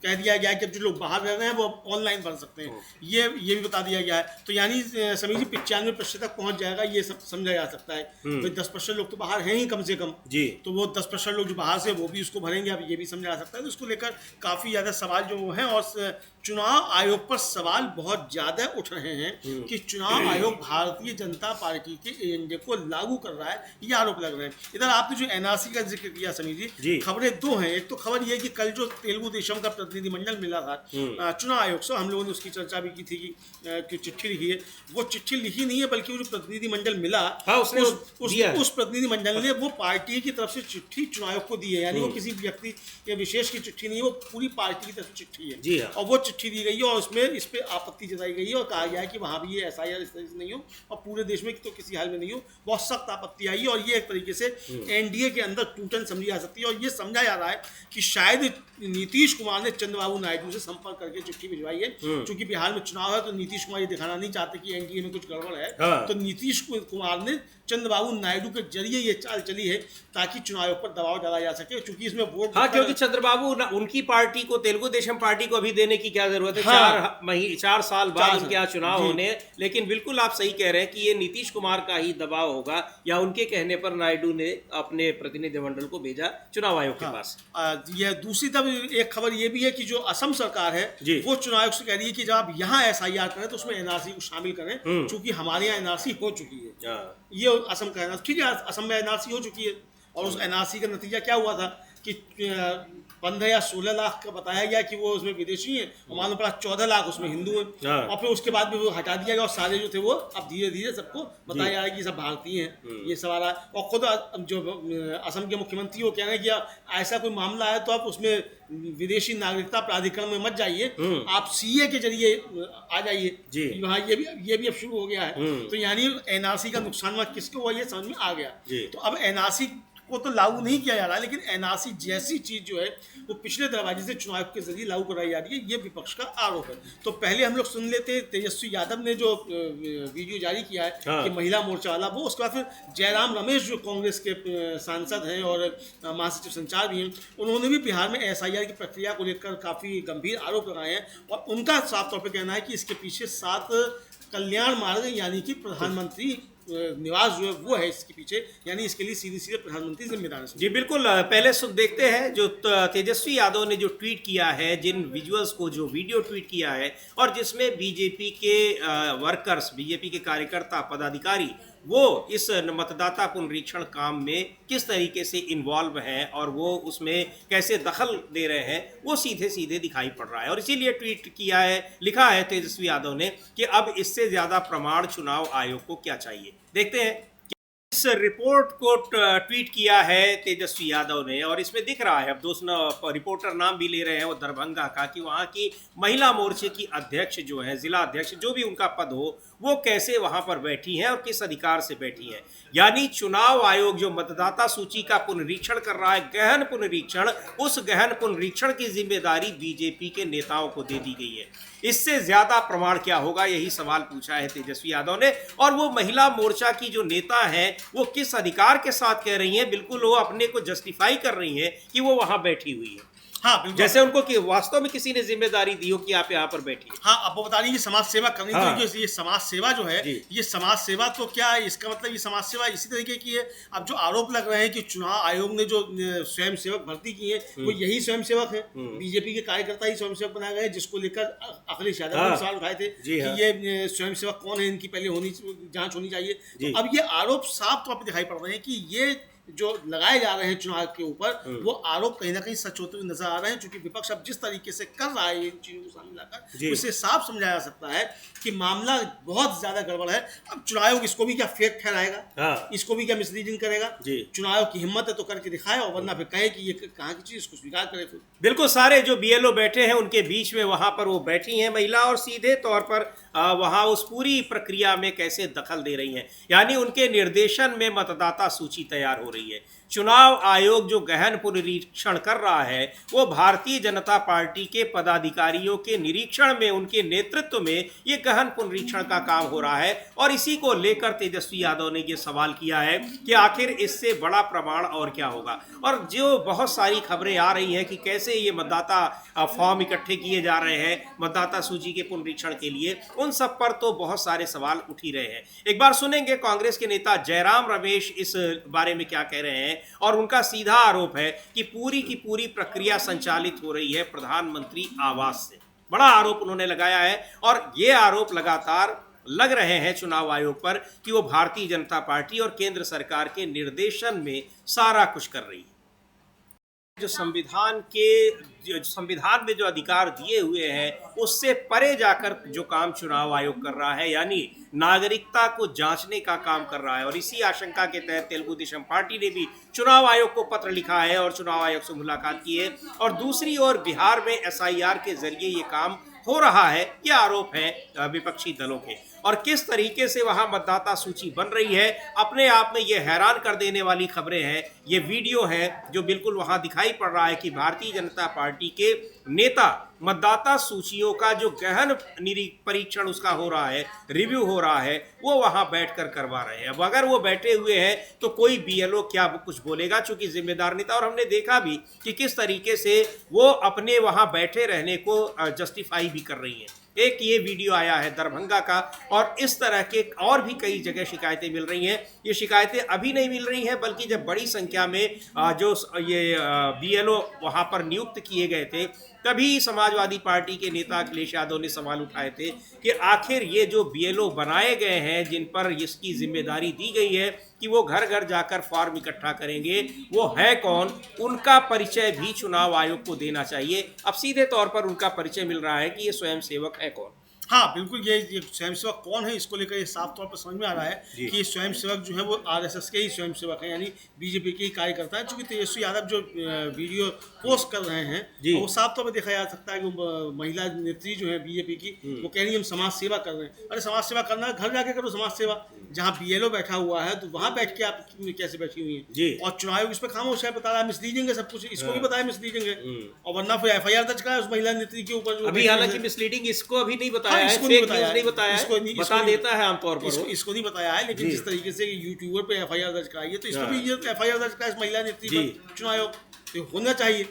कह दिया गया है कि जो लोग बाहर रह रहे हैं वो ऑनलाइन भर सकते हैं, ये भी बता दिया गया है। तो यानी समीर जी 95% तक पहुंच जाएगा, ये सब समझा जा सकता है। तो 10% लोग तो बाहर हैं ही कम से कम जी, तो वो 10% लोग जो बाहर से वो भी उसको भरेंगे, अब ये भी समझा जा सकता है। तो उसको लेकर काफ़ी ज़्यादा सवाल जो हैं और चुनाव आयोग पर सवाल बहुत ज़्यादा उठ रहे हैं कि चुनाव आयोग भारतीय जनता पार्टी के एजेंडे को लागू कर रहा है, ये आरोप लग रहे हैं। इधर आपने जो एनआरसी का जिक्र किया समीर जी, खबरें दो हैं। एक तो खबर ये है कि कल जो तेलुगु देशम का प्रतिनिधिमंडल मिला था चुनाव आयोग से, हम लोगों ने उसकी चर्चा भी की थी कि चिट्ठी लिखी है। वो चिट्ठी लिखी नहीं है, बल्कि वो जो प्रतिनिधिमंडल मिला, हाँ, उसने उस प्रतिनिधिमंडल ने वो पार्टी की तरफ से चिट्ठी चुनाव आयोग को दी है। यानी वो किसी व्यक्ति या विशेष की चिट्ठी नहीं है, वो पूरी पार्टी की तरफ से चिट्ठी है। जी हाँ। और वो चिट्ठी दी गई है और उसमें इस पे आपत्ति जताई गई है और कहा गया है कि वहाँ भी ये SIR इस तरह से नहीं हो और पूरे देश में तो किसी हाल में नहीं हो। बहुत सख्त आपत्ति आई है और ये एक तरीके से NDA के अंदर टूटन समझी जा सकती है। और ये समझा जा रहा है कि शायद नीतीश कुमार ने चंद्रबाबू नायडू से संपर्क करके चिट्ठी भिजवाई है। क्योंकि बिहार में चुनाव है तो नीतीश कुमार ये दिखाना नहीं चाहते कि NDA में कुछ गड़बड़ है। हाँ। तो नीतीश कुमार ने चंद्रबाबू नायडू के जरिए ये चाल चली है ताकि चुनाव पर दबाव डाला जा सके, क्योंकि इसमें वोट, हाँ, क्योंकि चंद्रबाबू उनकी पार्टी को, तेलुगु देशम पार्टी को अभी देने की क्या जरूरत है? हाँ, 4 साल बाद उनके यहाँ चुनाव जी। होने। लेकिन बिल्कुल आप सही कह रहे हैं कि ये नीतीश कुमार का ही दबाव होगा, या उनके कहने पर नायडू ने अपने प्रतिनिधिमंडल को भेजा चुनाव आयोग के पास। यह दूसरी तरफ एक खबर ये भी है कि जो असम सरकार है वो चुनाव आयोग से कह रही है कि जब आप यहाँ SIR करें तो उसमें NRC को शामिल करें, क्योंकि हमारे यहाँ NRC हो चुकी है। ये असम का NRC, ठीक है, असम में NRC हो चुकी है। और उस NRC का नतीजा क्या हुआ था कि 15 या 16 लाख का बताया गया कि वो उसमें विदेशी हैं, और मालूम पड़ा 14 लाख उसमें हिंदू हैं। और फिर उसके बाद भी वो हटा दिया गया और सारे जो थे वो अब धीरे धीरे सबको बताया जा रहा है कि सब भारतीय हैं। ये सवाल है। और खुद जो असम के मुख्यमंत्री वो कह रहे हैं कि ऐसा कोई मामला है तो आप उसमें विदेशी नागरिकता प्राधिकरण में मत जाइए, आप CA के जरिए आ जाइए। वहाँ ये भी अब शुरू हो गया है। तो यानी NRC का नुकसान वहाँ किसको हुआ ये समझ में आ गया। तो अब NRC को तो लागू नहीं किया जा रहा है, लेकिन NRC जैसी चीज जो है वो पिछले दरवाजे से चुनाव के जरिए लागू कराई जा रही है, ये विपक्ष का आरोप है। तो पहले हम लोग सुन लेते तेजस्वी यादव ने जो वीडियो जारी किया है कि महिला मोर्चा वाला, वो उसके बाद फिर जयराम रमेश जो कांग्रेस के सांसद हैं और महासचिव संचार भी हैं, उन्होंने भी बिहार में SIR की प्रक्रिया को लेकर काफी गंभीर आरोप लगाए हैं। और उनका साफ तौर पर कहना है कि इसके पीछे 7 कल्याण मार्ग यानी कि प्रधानमंत्री निवास जो है वो है इसके पीछे, यानी इसके लिए सीधे सीधे प्रधानमंत्री जिम्मेदार है। जी बिल्कुल। पहले देखते हैं जो तेजस्वी यादव ने जो ट्वीट किया है, जिन विजुअल्स को, जो वीडियो ट्वीट किया है, और जिसमें बीजेपी के वर्कर्स, बीजेपी के कार्यकर्ता, पदाधिकारी वो इस मतदाता पुनरीक्षण काम में किस तरीके से इन्वॉल्व हैं और वो उसमें कैसे दखल दे रहे हैं, वो सीधे सीधे दिखाई पड़ रहा है। और इसीलिए ट्वीट किया है, लिखा है तेजस्वी यादव ने कि अब इससे ज्यादा प्रमाण चुनाव आयोग को क्या चाहिए। देखते हैं इस रिपोर्ट को ट्वीट किया है तेजस्वी यादव ने, और इसमें दिख रहा है, अब दोस्तों रिपोर्टर नाम भी ले रहे हैं वो दरभंगा का, कि वहाँ की महिला मोर्चे की अध्यक्ष जो है, जिला अध्यक्ष, जो भी उनका पद हो, वो कैसे वहां पर बैठी हैं और किस अधिकार से बैठी हैं। यानी चुनाव आयोग जो मतदाता सूची का पुनरीक्षण कर रहा है, गहन पुनरीक्षण, उस गहन पुनरीक्षण की जिम्मेदारी बीजेपी के नेताओं को दे दी गई है। इससे ज्यादा प्रमाण क्या होगा, यही सवाल पूछा है तेजस्वी यादव ने। और वो महिला मोर्चा की जो नेता है वो किस अधिकार के साथ कह रही हैं, बिल्कुल वो अपने को जस्टिफाई कर रही हैं कि वो वहां बैठी हुई है। हाँ, जैसे उनको कि वास्तव में किसी ने जिम्मेदारी दी हो कि आप यहाँ पर बैठिए। हाँ, अब वो बता रही है समाज सेवा करनी चाहिए। ये समाज सेवा जो है, ये समाज सेवा तो क्या है, इसका मतलब ये समाज सेवा इसी तरीके की है। अब जो आरोप लग रहे हैं कि चुनाव आयोग ने जो स्वयं सेवक भर्ती किए वो यही स्वयं सेवक है, बीजेपी के कार्यकर्ता ही स्वयं सेवक बनाए गए, जिसको लेकर अखिलेश यादव ने सवाल उठाए थे कि ये स्वयं सेवक कौन है, इनकी पहले जांच होनी चाहिए। तो अब ये आरोप साफ तौर पर दिखाई पड़ रहे हैं कि ये जो लगाए जा रहे हैं चुनाव के ऊपर, वो आरोप कहीं ना कहीं सच होते हुए नजर आ रहे हैं। क्योंकि विपक्ष अब जिस तरीके से कर रहा है इन चीजों को सामने लाकर, उससे साफ समझाया जा सकता है कि मामला बहुत ज्यादा गड़बड़ है। अब चुनाव आयोग इसको भी क्या फेक ठहराएगा, इसको भी क्या मिसलीडिंग करेगा? चुनाव आयोग की हिम्मत है तो करके दिखाए, और वरना फिर कहे कि ये कहाँ की चीज, इसको स्वीकार करे। फिर बिल्कुल सारे जो BLO बैठे हैं उनके बीच में वहां पर वो बैठी हैं महिला, और सीधे तौर पर वहां उस पूरी प्रक्रिया में कैसे दखल दे रही हैं। यानी उनके निर्देशन में मतदाता सूची तैयार हो रही है। चुनाव आयोग जो गहन पुनरीक्षण कर रहा है वो भारतीय जनता पार्टी के पदाधिकारियों के निरीक्षण में, उनके नेतृत्व में ये गहन पुनरीक्षण का काम हो रहा है। और इसी को लेकर तेजस्वी यादव ने ये सवाल किया है कि आखिर इससे बड़ा प्रमाण और क्या होगा। और जो बहुत सारी खबरें आ रही हैं कि कैसे ये मतदाता फॉर्म इकट्ठे किए जा रहे हैं मतदाता सूची के पुनरीक्षण के लिए, उन सब पर तो बहुत सारे सवाल उठ ही रहे हैं। एक बार सुनेंगे कांग्रेस के नेता जयराम रमेश इस बारे में क्या कह रहे हैं। और उनका सीधा आरोप है कि पूरी की पूरी प्रक्रिया संचालित हो रही है प्रधानमंत्री आवास से। बड़ा आरोप उन्होंने लगाया है, और ये आरोप लगातार लग रहे हैं चुनाव आयोग पर कि वो भारतीय जनता पार्टी और केंद्र सरकार के निर्देशन में सारा कुछ कर रही है। जो संविधान में जो अधिकार दिए हुए हैं उससे परे जाकर जो काम चुनाव आयोग कर रहा है, यानी नागरिकता को जांचने का काम कर रहा है। और इसी आशंका के तहत तेलुगु देशम पार्टी ने भी चुनाव आयोग को पत्र लिखा है और चुनाव आयोग से मुलाकात की है। और दूसरी ओर बिहार में SIR के जरिए ये काम हो रहा है, ये आरोप है विपक्षी दलों के। और किस तरीके से वहां मतदाता सूची बन रही है, अपने आप में ये हैरान कर देने वाली खबरें हैं। ये वीडियो है जो बिल्कुल वहां दिखाई पड़ रहा है कि भारतीय जनता पार्टी के नेता मतदाता सूचियों का जो गहन परीक्षण उसका हो रहा है, रिव्यू हो रहा है, वो वहां बैठकर करवा रहे हैं। अब अगर वो बैठे हुए हैं तो कोई BLO क्या कुछ बोलेगा, चूंकि जिम्मेदार नेता। और हमने देखा भी कि किस तरीके से वो अपने वहां बैठे रहने को जस्टिफाई भी कर रही हैं। एक ये वीडियो आया है दरभंगा का, और इस तरह के और भी कई जगह शिकायतें मिल रही हैं। ये शिकायतें अभी नहीं मिल रही हैं, बल्कि जब बड़ी संख्या में जो ये BLO वहाँ पर नियुक्त किए गए थे, तभी समाजवादी पार्टी के नेता अखिलेश यादव ने सवाल उठाए थे कि आखिर ये जो BLO बनाए गए हैं, जिन पर इसकी जिम्मेदारी दी गई है कि वो घर घर जाकर फॉर्म इकट्ठा करेंगे, वो है कौन, उनका परिचय भी चुनाव आयोग को देना चाहिए। अब सीधे तौर पर उनका परिचय मिल रहा है कि ये स्वयंसेवक है कौन। हाँ बिल्कुल, ये स्वयंसेवक कौन है इसको लेकर ये साफ तौर पर समझ में आ रहा है कि स्वयंसेवक जो है वो RSS के ही स्वयंसेवक हैं, यानी BJP के ही कार्यकर्ता है। चूंकि तेजस्वी यादव जो वीडियो पोस्ट कर रहे हैं वो साफ तौर पर देखा जा सकता है कि महिला नेत्री जो है BJP की, वो कह रही है हम समाज सेवा कर रहे हैं। अरे समाज सेवा करना है, घर जाके करो समाज सेवा। जहाँ BLO बैठा हुआ है तो वहाँ बैठ के आप कैसे बैठी हुई हैं? और चुनाव आयोग इस पर खामोश है, बता रहा है मिसलीडिंग है सब कुछ, इसको भी बताया मिसलीडिंग है। और वरना फिर FIR दर्ज करा उस महिला नेत्री के ऊपर। अभी हालांकि मिसलीडिंग इसको अभी नहीं बताया, इसको नहीं बताया बता देता है आमतौर पर, इसको नहीं बताया है। लेकिन जिस तरीके से यूट्यूबर पे FIR दर्ज कराई है, तो इसको भी FIR दर्ज करा इस महिला नेत्री पर चुनाव आयोग, तो होना चाहिए।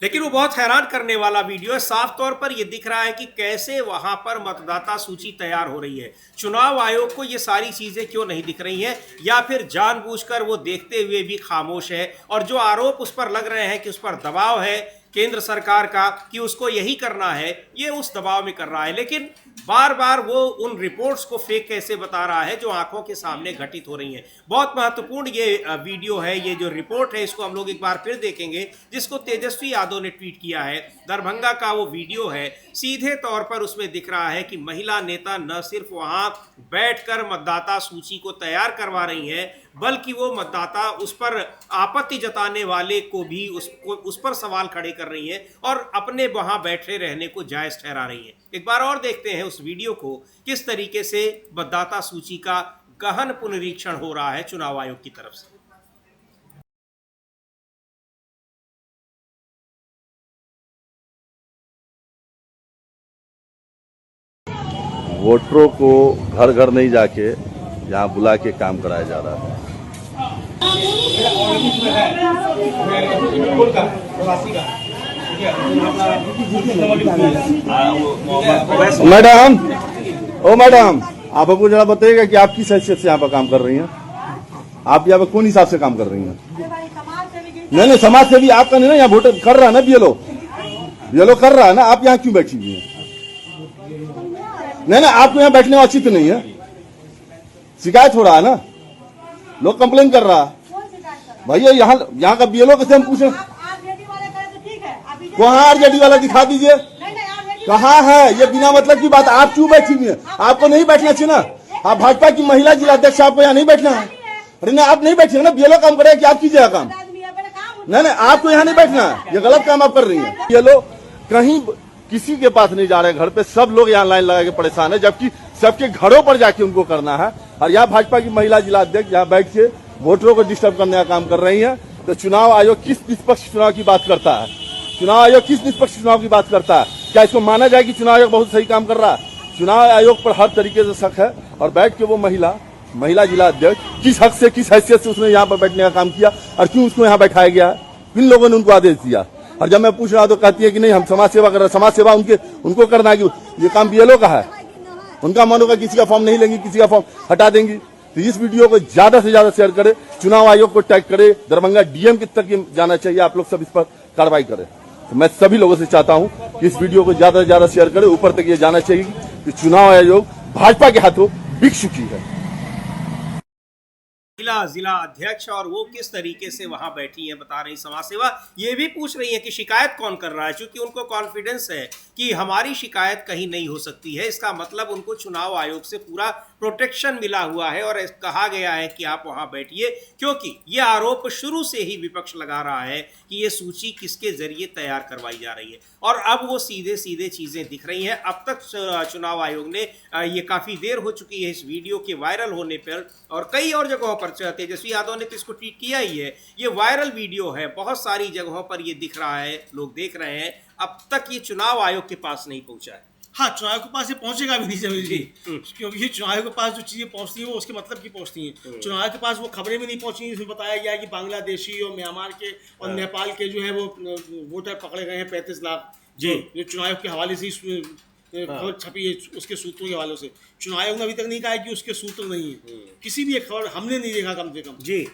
लेकिन वो बहुत हैरान करने वाला वीडियो है। साफ तौर पर यह दिख रहा है कि कैसे वहां पर मतदाता सूची तैयार हो रही है। चुनाव आयोग को ये सारी चीजें क्यों नहीं दिख रही हैं, या फिर जानबूझकर वो देखते हुए भी खामोश है। और जो आरोप उस पर लग रहे हैं कि उस पर दबाव है केंद्र सरकार का कि उसको यही करना है, ये उस दबाव में कर रहा है। लेकिन बार बार वो उन रिपोर्ट्स को फेक कैसे बता रहा है जो आंखों के सामने घटित हो रही हैं। बहुत महत्वपूर्ण ये वीडियो है, ये जो रिपोर्ट है इसको हम लोग एक बार फिर देखेंगे, जिसको तेजस्वी यादव ने ट्वीट किया है। दरभंगा का वो वीडियो है, सीधे तौर पर उसमें दिख रहा है कि महिला नेता न सिर्फ वहां बैठकर मतदाता सूची को तैयार करवा रही हैं, बल्कि वो मतदाता उस पर आपत्ति जताने वाले को भी उस पर सवाल खड़े कर रही हैं और अपने वहां बैठे रहने को जायज ठहरा रही हैं। एक बार और देखते हैं उस वीडियो को, किस तरीके से मतदाता सूची का गहन पुनरीक्षण हो रहा है चुनाव आयोग की तरफ से। वोटरों को घर घर नहीं जाके यहाँ बुला के काम कराया जा रहा है। मैडम, ओ मैडम, आप हमको जरा बताइएगा कि आप किस हैसियत से यहाँ पर काम कर रही हैं? आप यहाँ पर कौन हिसाब से काम कर रही हैं? नहीं, समाज सेवी आपका नहीं ना, यहाँ वोटर कर रहा है ना, BLO कर रहा है ना, आप यहाँ क्यों बैठी हुई हैं? नहीं, आपको यहाँ बैठने वाला चित्त नहीं है, शिकायत हो रहा है ना, लोग कंप्लेन कर रहा है। भैया यहाँ का BLO कैसे हम पूछे? कहाँ RJD वाला दिखा दीजिए, कहाँ है? ये बिना मतलब की बात, आप क्यों बैठी हुई है? आपको नहीं बैठना चाहिए ना, आप भाजपा की महिला जिला अध्यक्ष, आपको यहाँ नहीं बैठना है। अरे नहीं, आप नहीं बैठिए ना, BLO काम करेगा कि आप कीजिएगा काम? नहीं, आपको यहाँ नहीं बैठना है, ये गलत काम आप कर रही है। BLO कहीं किसी के पास नहीं जा रहे, घर पे सब लोग यहाँ लाइन लगा के परेशान है, जबकि सबके घरों पर जाके उनको करना है। और यहाँ भाजपा की महिला जिला अध्यक्ष यहाँ बैठ के वोटरों को डिस्टर्ब करने का काम कर रही है। तो चुनाव आयोग किस निष्पक्ष चुनाव की बात करता है? चुनाव आयोग किस निष्पक्ष चुनाव की बात करता है? क्या इसको माना जाए कि चुनाव आयोग बहुत सही काम कर रहा है? चुनाव आयोग पर हर तरीके से शक है। और बैठ के वो महिला जिला अध्यक्ष किस हक से, किस हैसियत से उसने यहाँ पर बैठने का काम किया, और क्यों उसको यहाँ बैठाया गया है? किन लोगों ने उनको आदेश दिया? और जब मैं पूछ रहा तो कहती है कि नहीं, हम समाज सेवा कर रहे हैं। समाज सेवा उनको करना है, ये काम BLO का है। उनका मन होगा किसी का फॉर्म नहीं लेंगी, किसी का फॉर्म हटा देंगी। तो इस वीडियो को ज्यादा से ज्यादा शेयर करें, चुनाव आयोग को टैग करे, दरभंगा DM की तक जाना चाहिए, आप लोग सब इस पर कार्रवाई करें। तो मैं सभी लोगों से चाहता हूं कि इस वीडियो को ज्यादा से ज्यादा शेयर करें, ऊपर तक ये जाना चाहिए कि चुनाव आयोग भाजपा के हाथों बिक चुकी है। जिला अध्यक्ष और वो किस तरीके से वहां बैठी हैं, बता रही समाज सेवा। ये भी पूछ रही है कि शिकायत कौन कर रहा है, क्योंकि उनको कॉन्फिडेंस है कि हमारी शिकायत कहीं नहीं हो सकती है। इसका मतलब उनको चुनाव आयोग से पूरा प्रोटेक्शन मिला हुआ है और कहा गया है कि आप वहां बैठिए, क्योंकि ये आरोप शुरू से ही विपक्ष लगा रहा है कि ये सूची किसके जरिए तैयार करवाई जा रही है, और अब वो सीधे सीधे चीजें दिख रही हैं। अब तक चुनाव आयोग ने ये काफी देर हो चुकी है इस वीडियो के वायरल होने पर, और कई और जगहों पर तेजस्वी यादव ने तो इसको ट्वीट किया ही है। ये वायरल वीडियो है, बहुत सारी जगहों पर ये दिख रहा है, लोग देख रहे हैं। अब तक ये चुनाव आयोग के पास नहीं पहुंचा है। हाँ, चुनाव के पास ये पहुंचेगा भी नहीं समीर जी, क्योंकि ये चुनाव के पास जो चीजें पहुंचती हैं वो उसके मतलब की पहुंचती हैं। चुनाव के पास वो खबरें भी नहीं पहुंची जिसमें बताया गया कि बांग्लादेशी और म्यांमार के और नेपाल के जो है वो वोटर पकड़े गए हैं 35 लाख, जो चुनाव के हवाले से खबर छपी है, उसके सूत्रों के हवाले से। चुनाव आयोग ने अभी तक नहीं कहा कि उसके सूत्र नहीं है, किसी भी एक खबर हमने नहीं देखा कम से कम जी।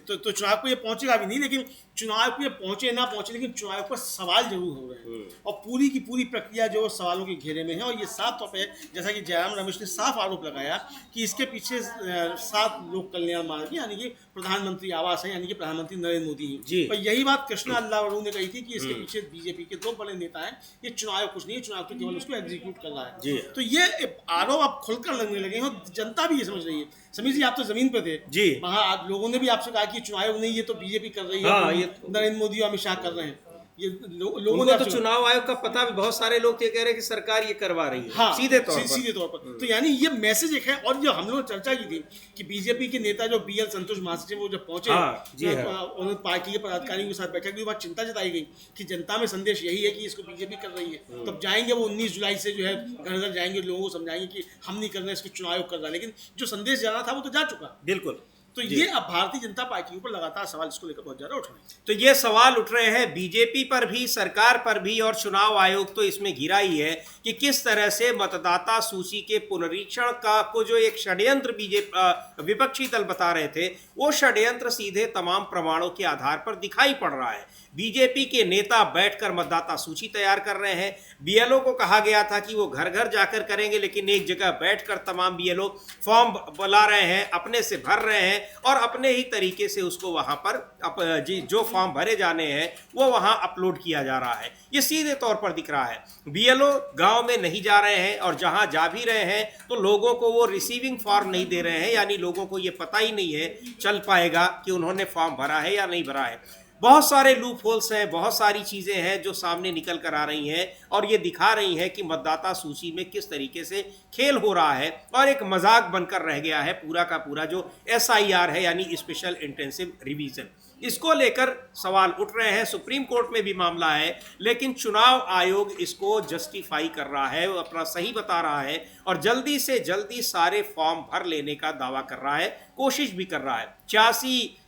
तो चुनाव को ये पहुंचेगा भी नहीं, लेकिन चुनाव को ये पहुंचे ना पहुंचे, लेकिन चुनाव पर सवाल जरूर हो रहे हैं और पूरी की पूरी प्रक्रिया जो सवालों के घेरे में है। और ये साफ तौर पे, जैसा कि जयराम रमेश ने साफ आरोप लगाया कि इसके पीछे 7 लोक कल्याण मार्ग यानी कि प्रधानमंत्री आवास है, यानी कि प्रधानमंत्री नरेंद्र मोदी जी। और यही बात कृष्णा अल्लावरू ने कही थी कि इसके पीछे बीजेपी के 2 बड़े नेता हैं। ये चुनाव कुछ नहीं है, चुनाव तो केवल उसको एग्जीक्यूट कर रहा है। तो ये आरोप अब खुलकर लगने लगे हैं और जनता भी ये समझ रही है। समीर जी, आप तो जमीन पे थे जी, वहाँ लोगों ने भी आपसे कहा कि चुनाव नहीं, ये तो बीजेपी कर रही है। हाँ, ये नरेंद्र मोदी और अमित शाह कर रहे हैं। ये लोगों ने तो चुनाव आयोग का पता भी, बहुत सारे लोग ये कह रहे हैं कि सरकार ये करवा रही है। हाँ, सीधे तौर पर। तो यानी ये मैसेज एक है। और जो हम लोग चर्चा की थी कि बीजेपी के नेता जो BL संतोष महासचिव वो जब पहुंचे, उन्होंने पार्टी के पदाधिकारियों के साथ बैठक की बात चिंता जताई गई कि जनता में संदेश यही है कि इसको बीजेपी कर रही है। तब जाएंगे वो 19 जुलाई से जो है घर घर जाएंगे, लोगों को समझाएंगे कि हम नहीं कर रहे, इसको चुनाव आयोग कर रहा है। लेकिन जो संदेश जाना था वो तो जा चुका। बिल्कुल। तो ये अब भारतीय जनता पार्टी के ऊपर लगातार सवाल इसको लेकर बहुत ज्यादा उठ रहे हैं। तो ये सवाल उठ रहे हैं बीजेपी पर भी, सरकार पर भी, और चुनाव आयोग तो इसमें घिरा ही है कि किस तरह से मतदाता सूची के पुनरीक्षण को जो एक षड्यंत्र बीजेपी विपक्षी दल बता रहे थे, वो षड्यंत्र सीधे तमाम प्रमाणों के आधार पर दिखाई पड़ रहा है। बीजेपी के नेता बैठकर मतदाता सूची तैयार कर रहे हैं। BLO को कहा गया था कि वो घर घर जाकर करेंगे, लेकिन एक जगह बैठकर तमाम BLO फॉर्म बुला रहे हैं, अपने से भर रहे हैं और अपने ही तरीके से उसको वहां पर जो फॉर्म भरे जाने हैं वो वहां अपलोड किया जा रहा है। ये सीधे तौर पर दिख रहा है। BLO गांव में नहीं जा रहे हैं, और जहां जा भी रहे हैं तो लोगों को वो रिसीविंग फॉर्म नहीं दे रहे हैं, यानी लोगों को ये पता ही नहीं है चल पाएगा कि उन्होंने फॉर्म भरा है या नहीं भरा है। बहुत सारे लूप होल्स हैं, बहुत सारी चीज़ें हैं जो सामने निकल कर आ रही हैं और ये दिखा रही हैं कि मतदाता सूची में किस तरीके से खेल हो रहा है, और एक मजाक बनकर रह गया है पूरा का पूरा जो SIR है, यानी स्पेशल इंटेंसिव रिवीजन। इसको लेकर सवाल उठ रहे हैं। सुप्रीम कोर्ट में भी मामला है, लेकिन चुनाव आयोग इसको जस्टिफाई कर रहा है, वो अपना सही बता रहा है और जल्दी से जल्दी सारे फॉर्म भर लेने का दावा कर रहा है, कोशिश भी कर रहा है। 86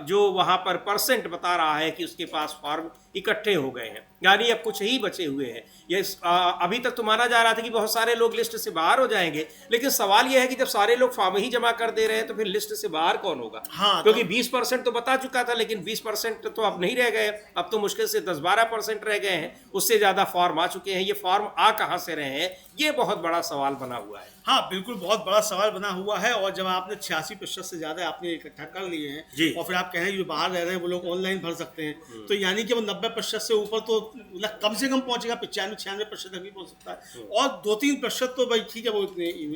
जो वहाँ पर % बता रहा है कि उसके पास फॉर्म इकट्ठे हो गए हैं, यानी अब कुछ ही बचे हुए हैं। ये अभी तक तो माना जा रहा था कि बहुत सारे लोग लिस्ट से बाहर हो जाएंगे, लेकिन सवाल यह है कि जब सारे लोग फॉर्म ही जमा कर दे रहे हैं तो फिर लिस्ट से बाहर कौन होगा? हाँ, क्योंकि 20% तो बता चुका था, लेकिन 20% तो अब नहीं रह गए, अब तो मुश्किल से 10-12% रह गए हैं, उससे ज़्यादा फॉर्म आ चुके हैं। ये फॉर्म आ कहाँ से रहे हैं, ये बहुत बड़ा सवाल बना हुआ है। हाँ, बिल्कुल, बहुत बड़ा सवाल बना हुआ है। और जब आपने 86% से ज़्यादा आपने इकट्ठा कर लिए हैं और फिर आप कह रहे हैं जो बाहर रह रहे हैं वो लोग ऑनलाइन भर सकते हैं, तो यानी कि वो 90% से ऊपर तो कम से कम पहुंचेगा, 95-96% तक भी पहुंच सकता है। और 2-3% तो भाई ठीक है, वो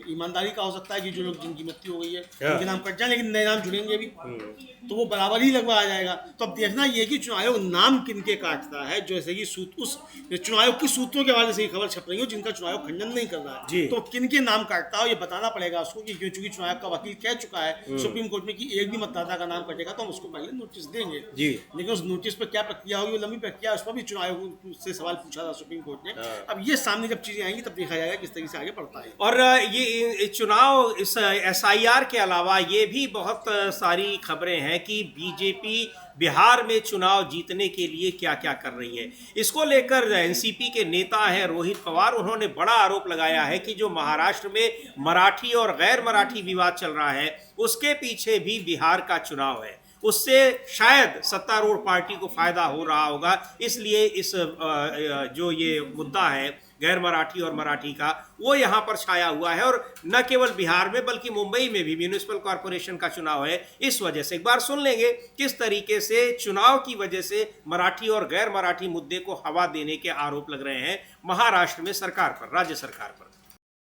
ईमानदारी का हो सकता है कि जो लोग जिनकी मृत्यु हो गई है उनके नाम कट जाए, लेकिन नए नाम जुड़ेंगे भी तो वो बराबर ही लगवा आ जाएगा। तो अब देखना ये कि चुनाव आयोग नाम किनके काटता है, जैसे कि उस चुनाव आयोग के सूत्रों के हवाले से खबर छप रही हो जिनका चुनाव आयोग खंडन नहीं कर रहा है, तो किनके नाम काटता है ये बताना पड़ेगा उसको, कि चूंकि चुनाव आयोग का वकील कह चुका है सुप्रीम कोर्ट में कि एक भी मतदाता का नाम कटेगा तो हम उसको पहले नोटिस देंगे। लेकिन उस नोटिस पर क्या प्रक्रिया होगी, वो लंबी प्रक्रिया, उस पर भी चुनाव आयोग से सवाल पूछा था सुप्रीम कोर्ट ने। अब ये सामने जब चीजें आएंगी तब देखा जाएगा किस तरीके से आगे बढ़ता है। और ये चुनाव इस SIR के अलावा ये भी बहुत सारी खबरें हैं कि बीजेपी बिहार में चुनाव जीतने के लिए क्या क्या कर रही है। इसको लेकर NCP के नेता हैं रोहित पवार, उन्होंने बड़ा आरोप लगाया है कि जो महाराष्ट्र में मराठी और गैर मराठी विवाद चल रहा है उसके पीछे भी बिहार का चुनाव है, उससे शायद सत्तारूढ़ पार्टी को फायदा हो रहा होगा, इसलिए इस जो ये मुद्दा है गैर मराठी और मराठी का, वो यहाँ पर छाया हुआ है। और न केवल बिहार में बल्कि मुंबई में भी म्यूनिसिपल कॉरपोरेशन का चुनाव है। इस वजह से एक बार सुन लेंगे किस तरीके से चुनाव की वजह से मराठी और गैर मराठी मुद्दे को हवा देने के आरोप लग रहे हैं महाराष्ट्र में सरकार पर, राज्य सरकार पर।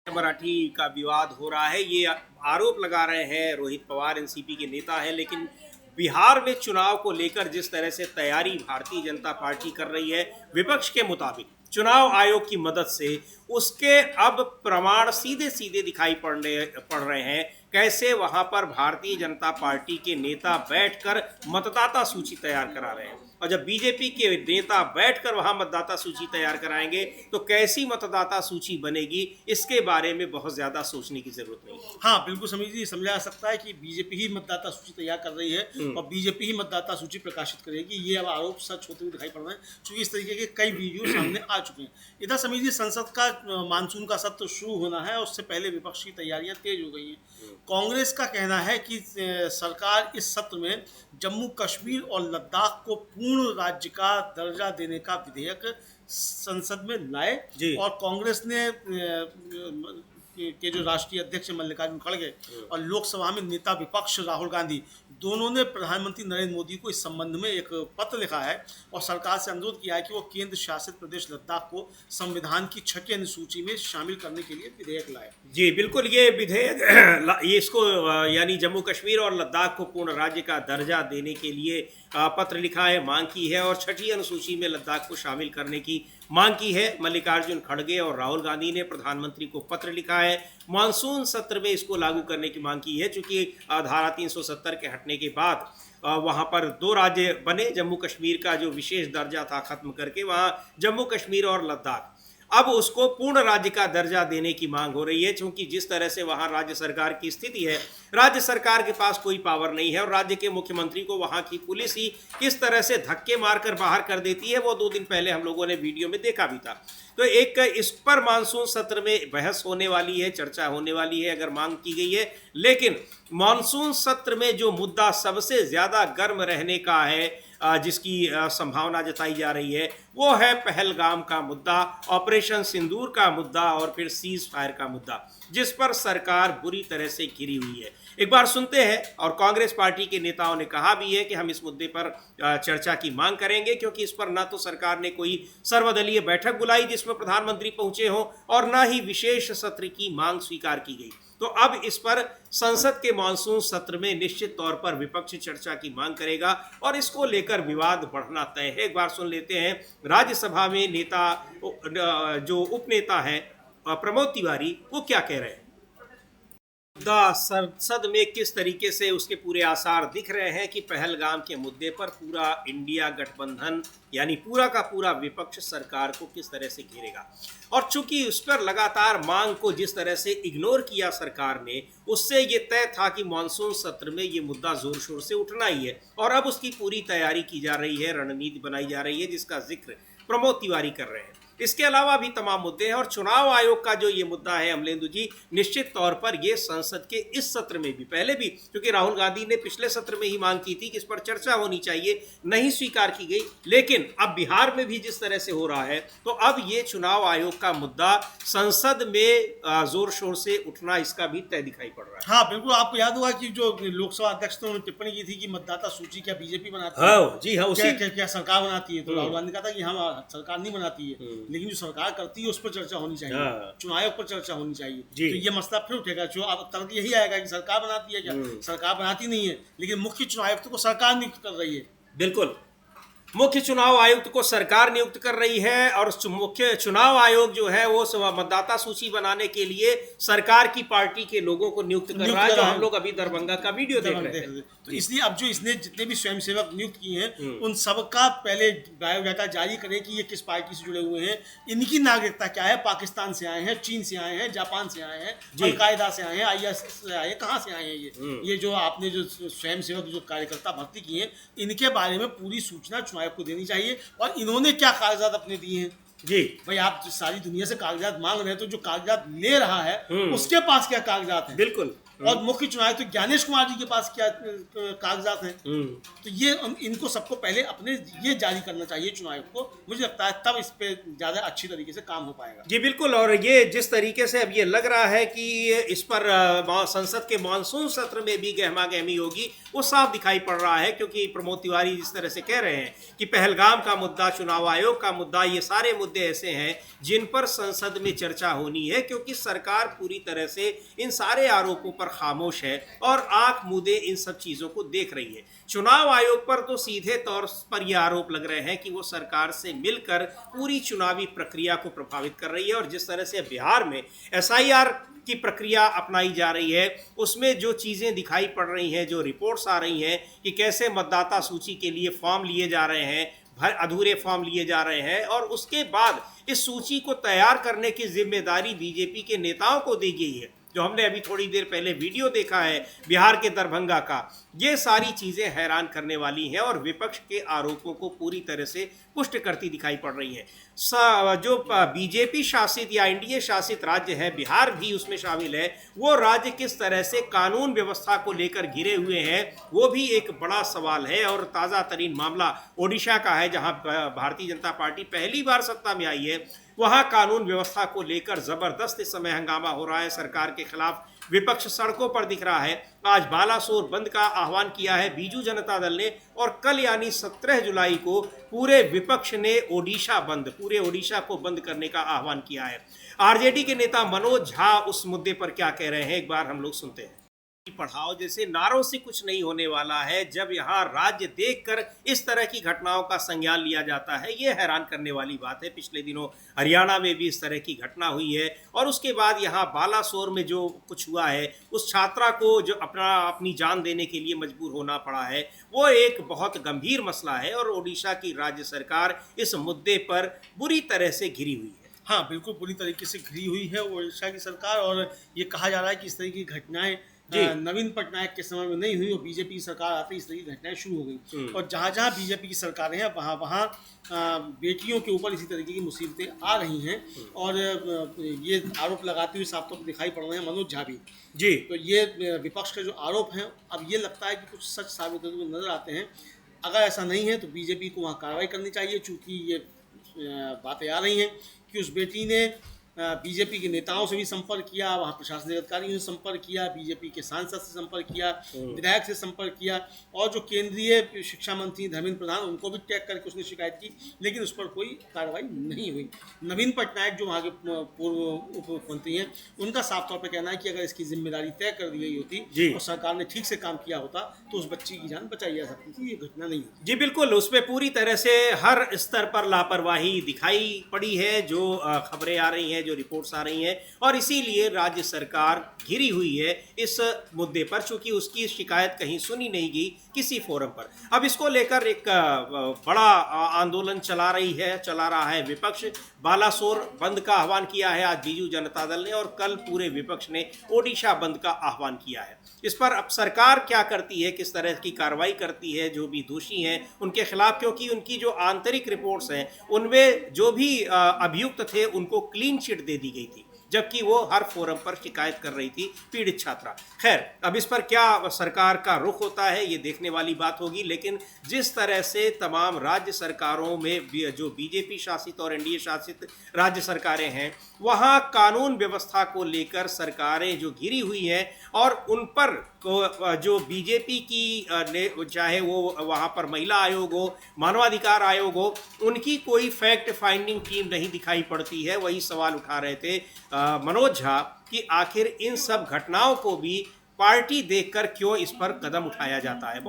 मराठी का विवाद हो रहा है, ये आरोप लगा रहे हैं रोहित पवार, एनसीपी के नेता हैं। लेकिन बिहार में चुनाव को लेकर जिस तरह से तैयारी भारतीय जनता पार्टी कर रही है विपक्ष के मुताबिक चुनाव आयोग की मदद से, उसके अब प्रमाण सीधे सीधे दिखाई पड़ रहे हैं। कैसे वहां पर भारतीय जनता पार्टी के नेता बैठकर मतदाता सूची तैयार करा रहे हैं, और जब बीजेपी के नेता बैठकर वहां मतदाता सूची तैयार कराएंगे तो कैसी मतदाता सूची बनेगी, इसके बारे में बहुत ज्यादा सोचने की जरूरत नहीं है। हाँ बिल्कुल समीर जी, समझा जा सकता है कि बीजेपी ही मतदाता सूची तैयार कर रही है और बीजेपी ही मतदाता सूची प्रकाशित करेगी। ये अब आरोप सच होते हुए दिखाई पड़ रहे हैं, क्योंकि इस तरीके के कई वीडियो सामने आ चुके हैं। इधर समीर जी, संसद का मानसून का सत्र शुरू होना है, उससे पहले विपक्ष की तैयारियां तेज हो गई हैं। कांग्रेस का कहना है कि सरकार इस सत्र में जम्मू कश्मीर और लद्दाख को पूर्ण राज्य का दर्जा देने का विधेयक संसद में लाए। और कांग्रेस ने के जो राष्ट्रीय अध्यक्ष मल्लिकार्जुन खड़गे और लोकसभा में नेता विपक्ष राहुल गांधी, दोनों ने प्रधानमंत्री नरेंद्र मोदी को इस संबंध में एक पत्र लिखा है और सरकार से अनुरोध किया है कि वो केंद्र शासित प्रदेश लद्दाख को संविधान की 6वीं अनुसूची में शामिल करने के लिए विधेयक लाए। जी बिल्कुल, ये विधेयक ये इसको यानी जम्मू कश्मीर और लद्दाख को पूर्ण राज्य का दर्जा देने के लिए पत्र लिखा है, मांग की है, और 6वीं अनुसूची में लद्दाख को शामिल करने की मांग की है। मल्लिकार्जुन खड़गे और राहुल गांधी ने प्रधानमंत्री को पत्र लिखा है, मानसून सत्र में इसको लागू करने की मांग की है। चूंकि धारा 370 के हटने के बाद वहाँ पर 2 राज्य बने, जम्मू कश्मीर का जो विशेष दर्जा था खत्म करके वहाँ जम्मू कश्मीर और लद्दाख, अब उसको पूर्ण राज्य का दर्जा देने की मांग हो रही है। क्योंकि जिस तरह से वहाँ राज्य सरकार की स्थिति है, राज्य सरकार के पास कोई पावर नहीं है और राज्य के मुख्यमंत्री को वहाँ की पुलिस ही किस तरह से धक्के मारकर बाहर कर देती है, वो 2 दिन पहले हम लोगों ने वीडियो में देखा भी था। तो एक इस पर मानसून सत्र में बहस होने वाली है, चर्चा होने वाली है, अगर मांग की गई है। लेकिन मानसून सत्र में जो मुद्दा सबसे ज़्यादा गर्म रहने का है, जिसकी संभावना जताई जा रही है, वो है पहलगाम का मुद्दा, ऑपरेशन सिंदूर का मुद्दा और फिर सीज फायर का मुद्दा, जिस पर सरकार बुरी तरह से घिरी हुई है। एक बार सुनते हैं, और कांग्रेस पार्टी के नेताओं ने कहा भी है कि हम इस मुद्दे पर चर्चा की मांग करेंगे, क्योंकि इस पर ना तो सरकार ने कोई सर्वदलीय बैठक बुलाई जिसमें प्रधानमंत्री पहुंचे हों, और ना ही विशेष सत्र की मांग स्वीकार की गई। तो अब इस पर संसद के मानसून सत्र में निश्चित तौर पर विपक्ष चर्चा की मांग करेगा और इसको लेकर विवाद बढ़ना तय है। एक बार सुन लेते हैं राज्यसभा में नेता जो उपनेता है प्रमोद तिवारी, वो क्या कह रहे हैं। संसद में किस तरीके से उसके पूरे आसार दिख रहे हैं कि पहलगाम के मुद्दे पर पूरा इंडिया गठबंधन यानी पूरा का पूरा विपक्ष सरकार को किस तरह से घेरेगा। और चूंकि उस पर लगातार मांग को जिस तरह से इग्नोर किया सरकार ने, उससे ये तय था कि मानसून सत्र में ये मुद्दा जोर शोर से उठना ही है, और अब उसकी पूरी तैयारी की जा रही है, रणनीति बनाई जा रही है, जिसका जिक्र प्रमोद तिवारी कर रहे हैं। इसके अलावा भी तमाम मुद्दे हैं, और चुनाव आयोग का जो ये मुद्दा है अमलेंदु जी, निश्चित तौर पर ये संसद के इस सत्र में भी, पहले भी, क्योंकि राहुल गांधी ने पिछले सत्र में ही मांग की थी कि इस पर चर्चा होनी चाहिए, नहीं स्वीकार की गई। लेकिन अब बिहार में भी जिस तरह से हो रहा है, तो अब ये चुनाव आयोग का मुद्दा संसद में जोर शोर से उठना, इसका भी तय दिखाई पड़ रहा है। हाँ बिल्कुल, आपको याद होगा कि जो लोकसभा अध्यक्ष ने टिप्पणी की थी कि मतदाता सूची क्या बीजेपी बनाती है, जी हाँ, क्या सरकार बनाती है, तो राहुल गांधी कहा था कि हम सरकार नहीं बनाती है, लेकिन जो सरकार करती है उस पर चर्चा होनी चाहिए, चुनाव आयोग पर चर्चा होनी चाहिए। तो ये मसला फिर उठेगा, जो अब तर्क यही आएगा कि सरकार बनाती है क्या, सरकार बनाती नहीं है, लेकिन मुख्य चुनाव आयुक्त को सरकार नियुक्त कर रही है। बिल्कुल, मुख्य चुनाव आयुक्त को सरकार नियुक्त कर रही है, और मुख्य चुनाव आयोग जो है वो मतदाता सूची बनाने के लिए सरकार की पार्टी के लोगों को नियुक्त कर रहा है, जो हम लोग अभी दरभंगा का वीडियो देख रहे थे। तो इसलिए अब जो इसने जितने भी स्वयंसेवक नियुक्त किए हैं, उन सबका पहले बायोडाटा जारी करे कि ये किस पार्टी से जुड़े हुए हैं, इनकी नागरिकता क्या है, पाकिस्तान से आए हैं, चीन से आए हैं, जापान से आए हैं, अल-कायदा से आए हैं, IS से आए हैं, कहाँ से आए हैं ये जो आपने जो स्वयंसेवक जो कार्यकर्ता भर्ती किए हैं, इनके बारे में पूरी सूचना चुनाव को देनी चाहिए। और इन्होंने क्या कागजात अपने दिए हैं जी, भाई, आप सारी दुनिया से कागजात मांग रहे हैं, तो जो कागजात ले रहा है उसके पास क्या कागजात हैं। बिल्कुल और मुख्य चुनाव आयुक्त तो ज्ञानेश कुमार जी के पास क्या कागजात हैं, तो ये इनको सबको पहले अपने ये जारी करना चाहिए चुनाव आयोग को। मुझे लगता है तब इस पे ज्यादा अच्छी तरीके से काम हो पाएगा। जी बिल्कुल। और ये जिस तरीके से अब ये लग रहा है कि इस पर संसद के मानसून सत्र में भी गहमा गहमी होगी, वो साफ दिखाई पड़ रहा है, क्योंकि प्रमोद तिवारी जिस तरह से कह रहे हैं कि पहलगाम का मुद्दा, चुनाव आयोग का मुद्दा, ये सारे मुद्दे ऐसे हैं जिन पर संसद में चर्चा होनी है, क्योंकि सरकार पूरी तरह से इन सारे आरोपों पर खामोश है और आंख मूंदे इन सब चीजों को देख रही है। चुनाव आयोग पर तो सीधे तौर पर यह आरोप लग रहे हैं कि वो सरकार से मिलकर पूरी चुनावी प्रक्रिया को प्रभावित कर रही है, और जिस तरह से बिहार में एसआईआर की प्रक्रिया अपनाई जा रही है, उसमें जो चीज़ें दिखाई पड़ रही हैं, जो रिपोर्ट्स आ रही हैं कि कैसे मतदाता सूची के लिए फॉर्म लिए जा रहे हैं, अधूरे फॉर्म लिए जा रहे हैं, और उसके बाद इस सूची को तैयार करने की जिम्मेदारी बीजेपी के नेताओं को दी गई है, जो हमने अभी थोड़ी देर पहले वीडियो देखा है बिहार के दरभंगा का। ये सारी चीज़ें हैरान करने वाली हैं और विपक्ष के आरोपों को पूरी तरह से पुष्ट करती दिखाई पड़ रही हैं। जो बीजेपी शासित या एनडीए शासित राज्य है, बिहार भी उसमें शामिल है, वो राज्य किस तरह से कानून व्यवस्था को लेकर घिरे हुए हैं, वो भी एक बड़ा सवाल है। और ताज़ा तरीन मामला ओडिशा का है, जहां भारतीय जनता पार्टी पहली बार सत्ता में आई है। वहां कानून व्यवस्था को लेकर जबरदस्त इस समय हंगामा हो रहा है, सरकार के खिलाफ विपक्ष सड़कों पर दिख रहा है। आज बालासोर बंद का आह्वान किया है बीजू जनता दल ने, और कल यानी 17 जुलाई को पूरे विपक्ष ने ओडिशा बंद, पूरे ओडिशा को बंद करने का आह्वान किया है। आरजेडी के नेता मनोज झा उस मुद्दे पर क्या कह रहे हैं, एक बार हम लोग सुनते हैं। पढ़ाओ जैसे नारों से कुछ नहीं होने वाला है, जब यहाँ राज्य देखकर इस तरह की घटनाओं का संज्ञान लिया जाता है, ये हैरान करने वाली बात है। पिछले दिनों हरियाणा में भी इस तरह की घटना हुई है, और उसके बाद यहाँ बालासोर में जो कुछ हुआ है, उस छात्रा को जो अपनी जान देने के लिए मजबूर होना पड़ा है, वो एक बहुत गंभीर मसला है, और ओडिशा की राज्य सरकार इस मुद्दे पर बुरी तरह से घिरी हुई है। हाँ, बिल्कुल बुरी तरीके से घिरी हुई है ओडिशा की सरकार, और ये कहा जा रहा है कि इस तरह की घटनाएं नवीन पटनायक के समय में नहीं हुई, और बीजेपी की सरकार आते ही इस तरह की घटनाएं शुरू हो गई। और जहाँ जहाँ बीजेपी की सरकारें हैं, वहाँ वहाँ बेटियों के ऊपर इसी तरीके की मुसीबतें आ रही हैं, और ये आरोप लगाते हुए साफ तौर पर दिखाई पड़ रहे हैं मनोज झा भी। जी, तो ये विपक्ष के जो आरोप हैं, अब ये लगता है कि कुछ सच साबित होते हुए नजर आते हैं। अगर ऐसा नहीं है तो बीजेपी को वहाँ कार्रवाई करनी चाहिए, चूँकि ये बातें आ रही हैं कि उस बेटी ने बीजेपी के नेताओं से भी संपर्क किया, वहाँ प्रशासनिक अधिकारियों से संपर्क किया, बीजेपी के सांसद से संपर्क किया, विधायक से संपर्क किया, और जो केंद्रीय शिक्षा मंत्री धर्मेंद्र प्रधान, उनको भी टैग करके उसने शिकायत की, लेकिन उस पर कोई कार्रवाई नहीं हुई। नवीन पटनायक जो वहाँ के पूर्व उप मुख्यमंत्री हैं, उनका साफ तौर पर कहना है कि अगर इसकी जिम्मेदारी तय कर दी गई होती और सरकार ने ठीक से काम किया होता तो उस बच्ची की जान बचाई जा सकती थी। ये घटना नहीं हुई। जी बिल्कुल, उसमें पूरी तरह से हर स्तर पर लापरवाही दिखाई पड़ी है, जो खबरें आ रही हैं, जो रिपोर्ट्स आ रही हैं, और इसीलिए राज्य सरकार घिरी हुई है इस मुद्दे पर, चूंकि उसकी शिकायत कहीं सुनी नहीं गई किसी फोरम पर। अब इसको लेकर एक बड़ा आंदोलन चला रहा है विपक्ष। बालासोर बंद का आह्वान किया है आज बीजू जनता दल ने, और कल पूरे विपक्ष ने ओडिशा बंद का आह्वान किया है। इस पर अब सरकार क्या करती है, किस तरह की कार्रवाई करती है, जो भी दोषी हैं उनके खिलाफ, क्योंकि उनकी जो आंतरिक रिपोर्ट्स हैं उनमें जो भी अभियुक्त थे उनको क्लीन चिट दे दी गई थी, जबकि वो हर फोरम पर शिकायत कर रही थी पीड़ित छात्रा। खैर, अब इस पर क्या सरकार का रुख होता है ये देखने वाली बात होगी, लेकिन जिस तरह से तमाम राज्य सरकारों में जो बीजेपी शासित और एनडीए शासित राज्य सरकारें हैं, वहाँ कानून व्यवस्था को लेकर सरकारें जो घिरी हुई हैं, और उन पर जो बीजेपी की चाहे वो वहाँ पर महिला आयोग हो, मानवाधिकार आयोग हो, उनकी कोई फैक्ट फाइंडिंग टीम नहीं दिखाई पड़ती है। वही सवाल उठा रहे थे मनोज झा कि आखिर इन सब घटनाओं को भी पार्टी देखकर क्यों इस पर कदम उठाया जाता है।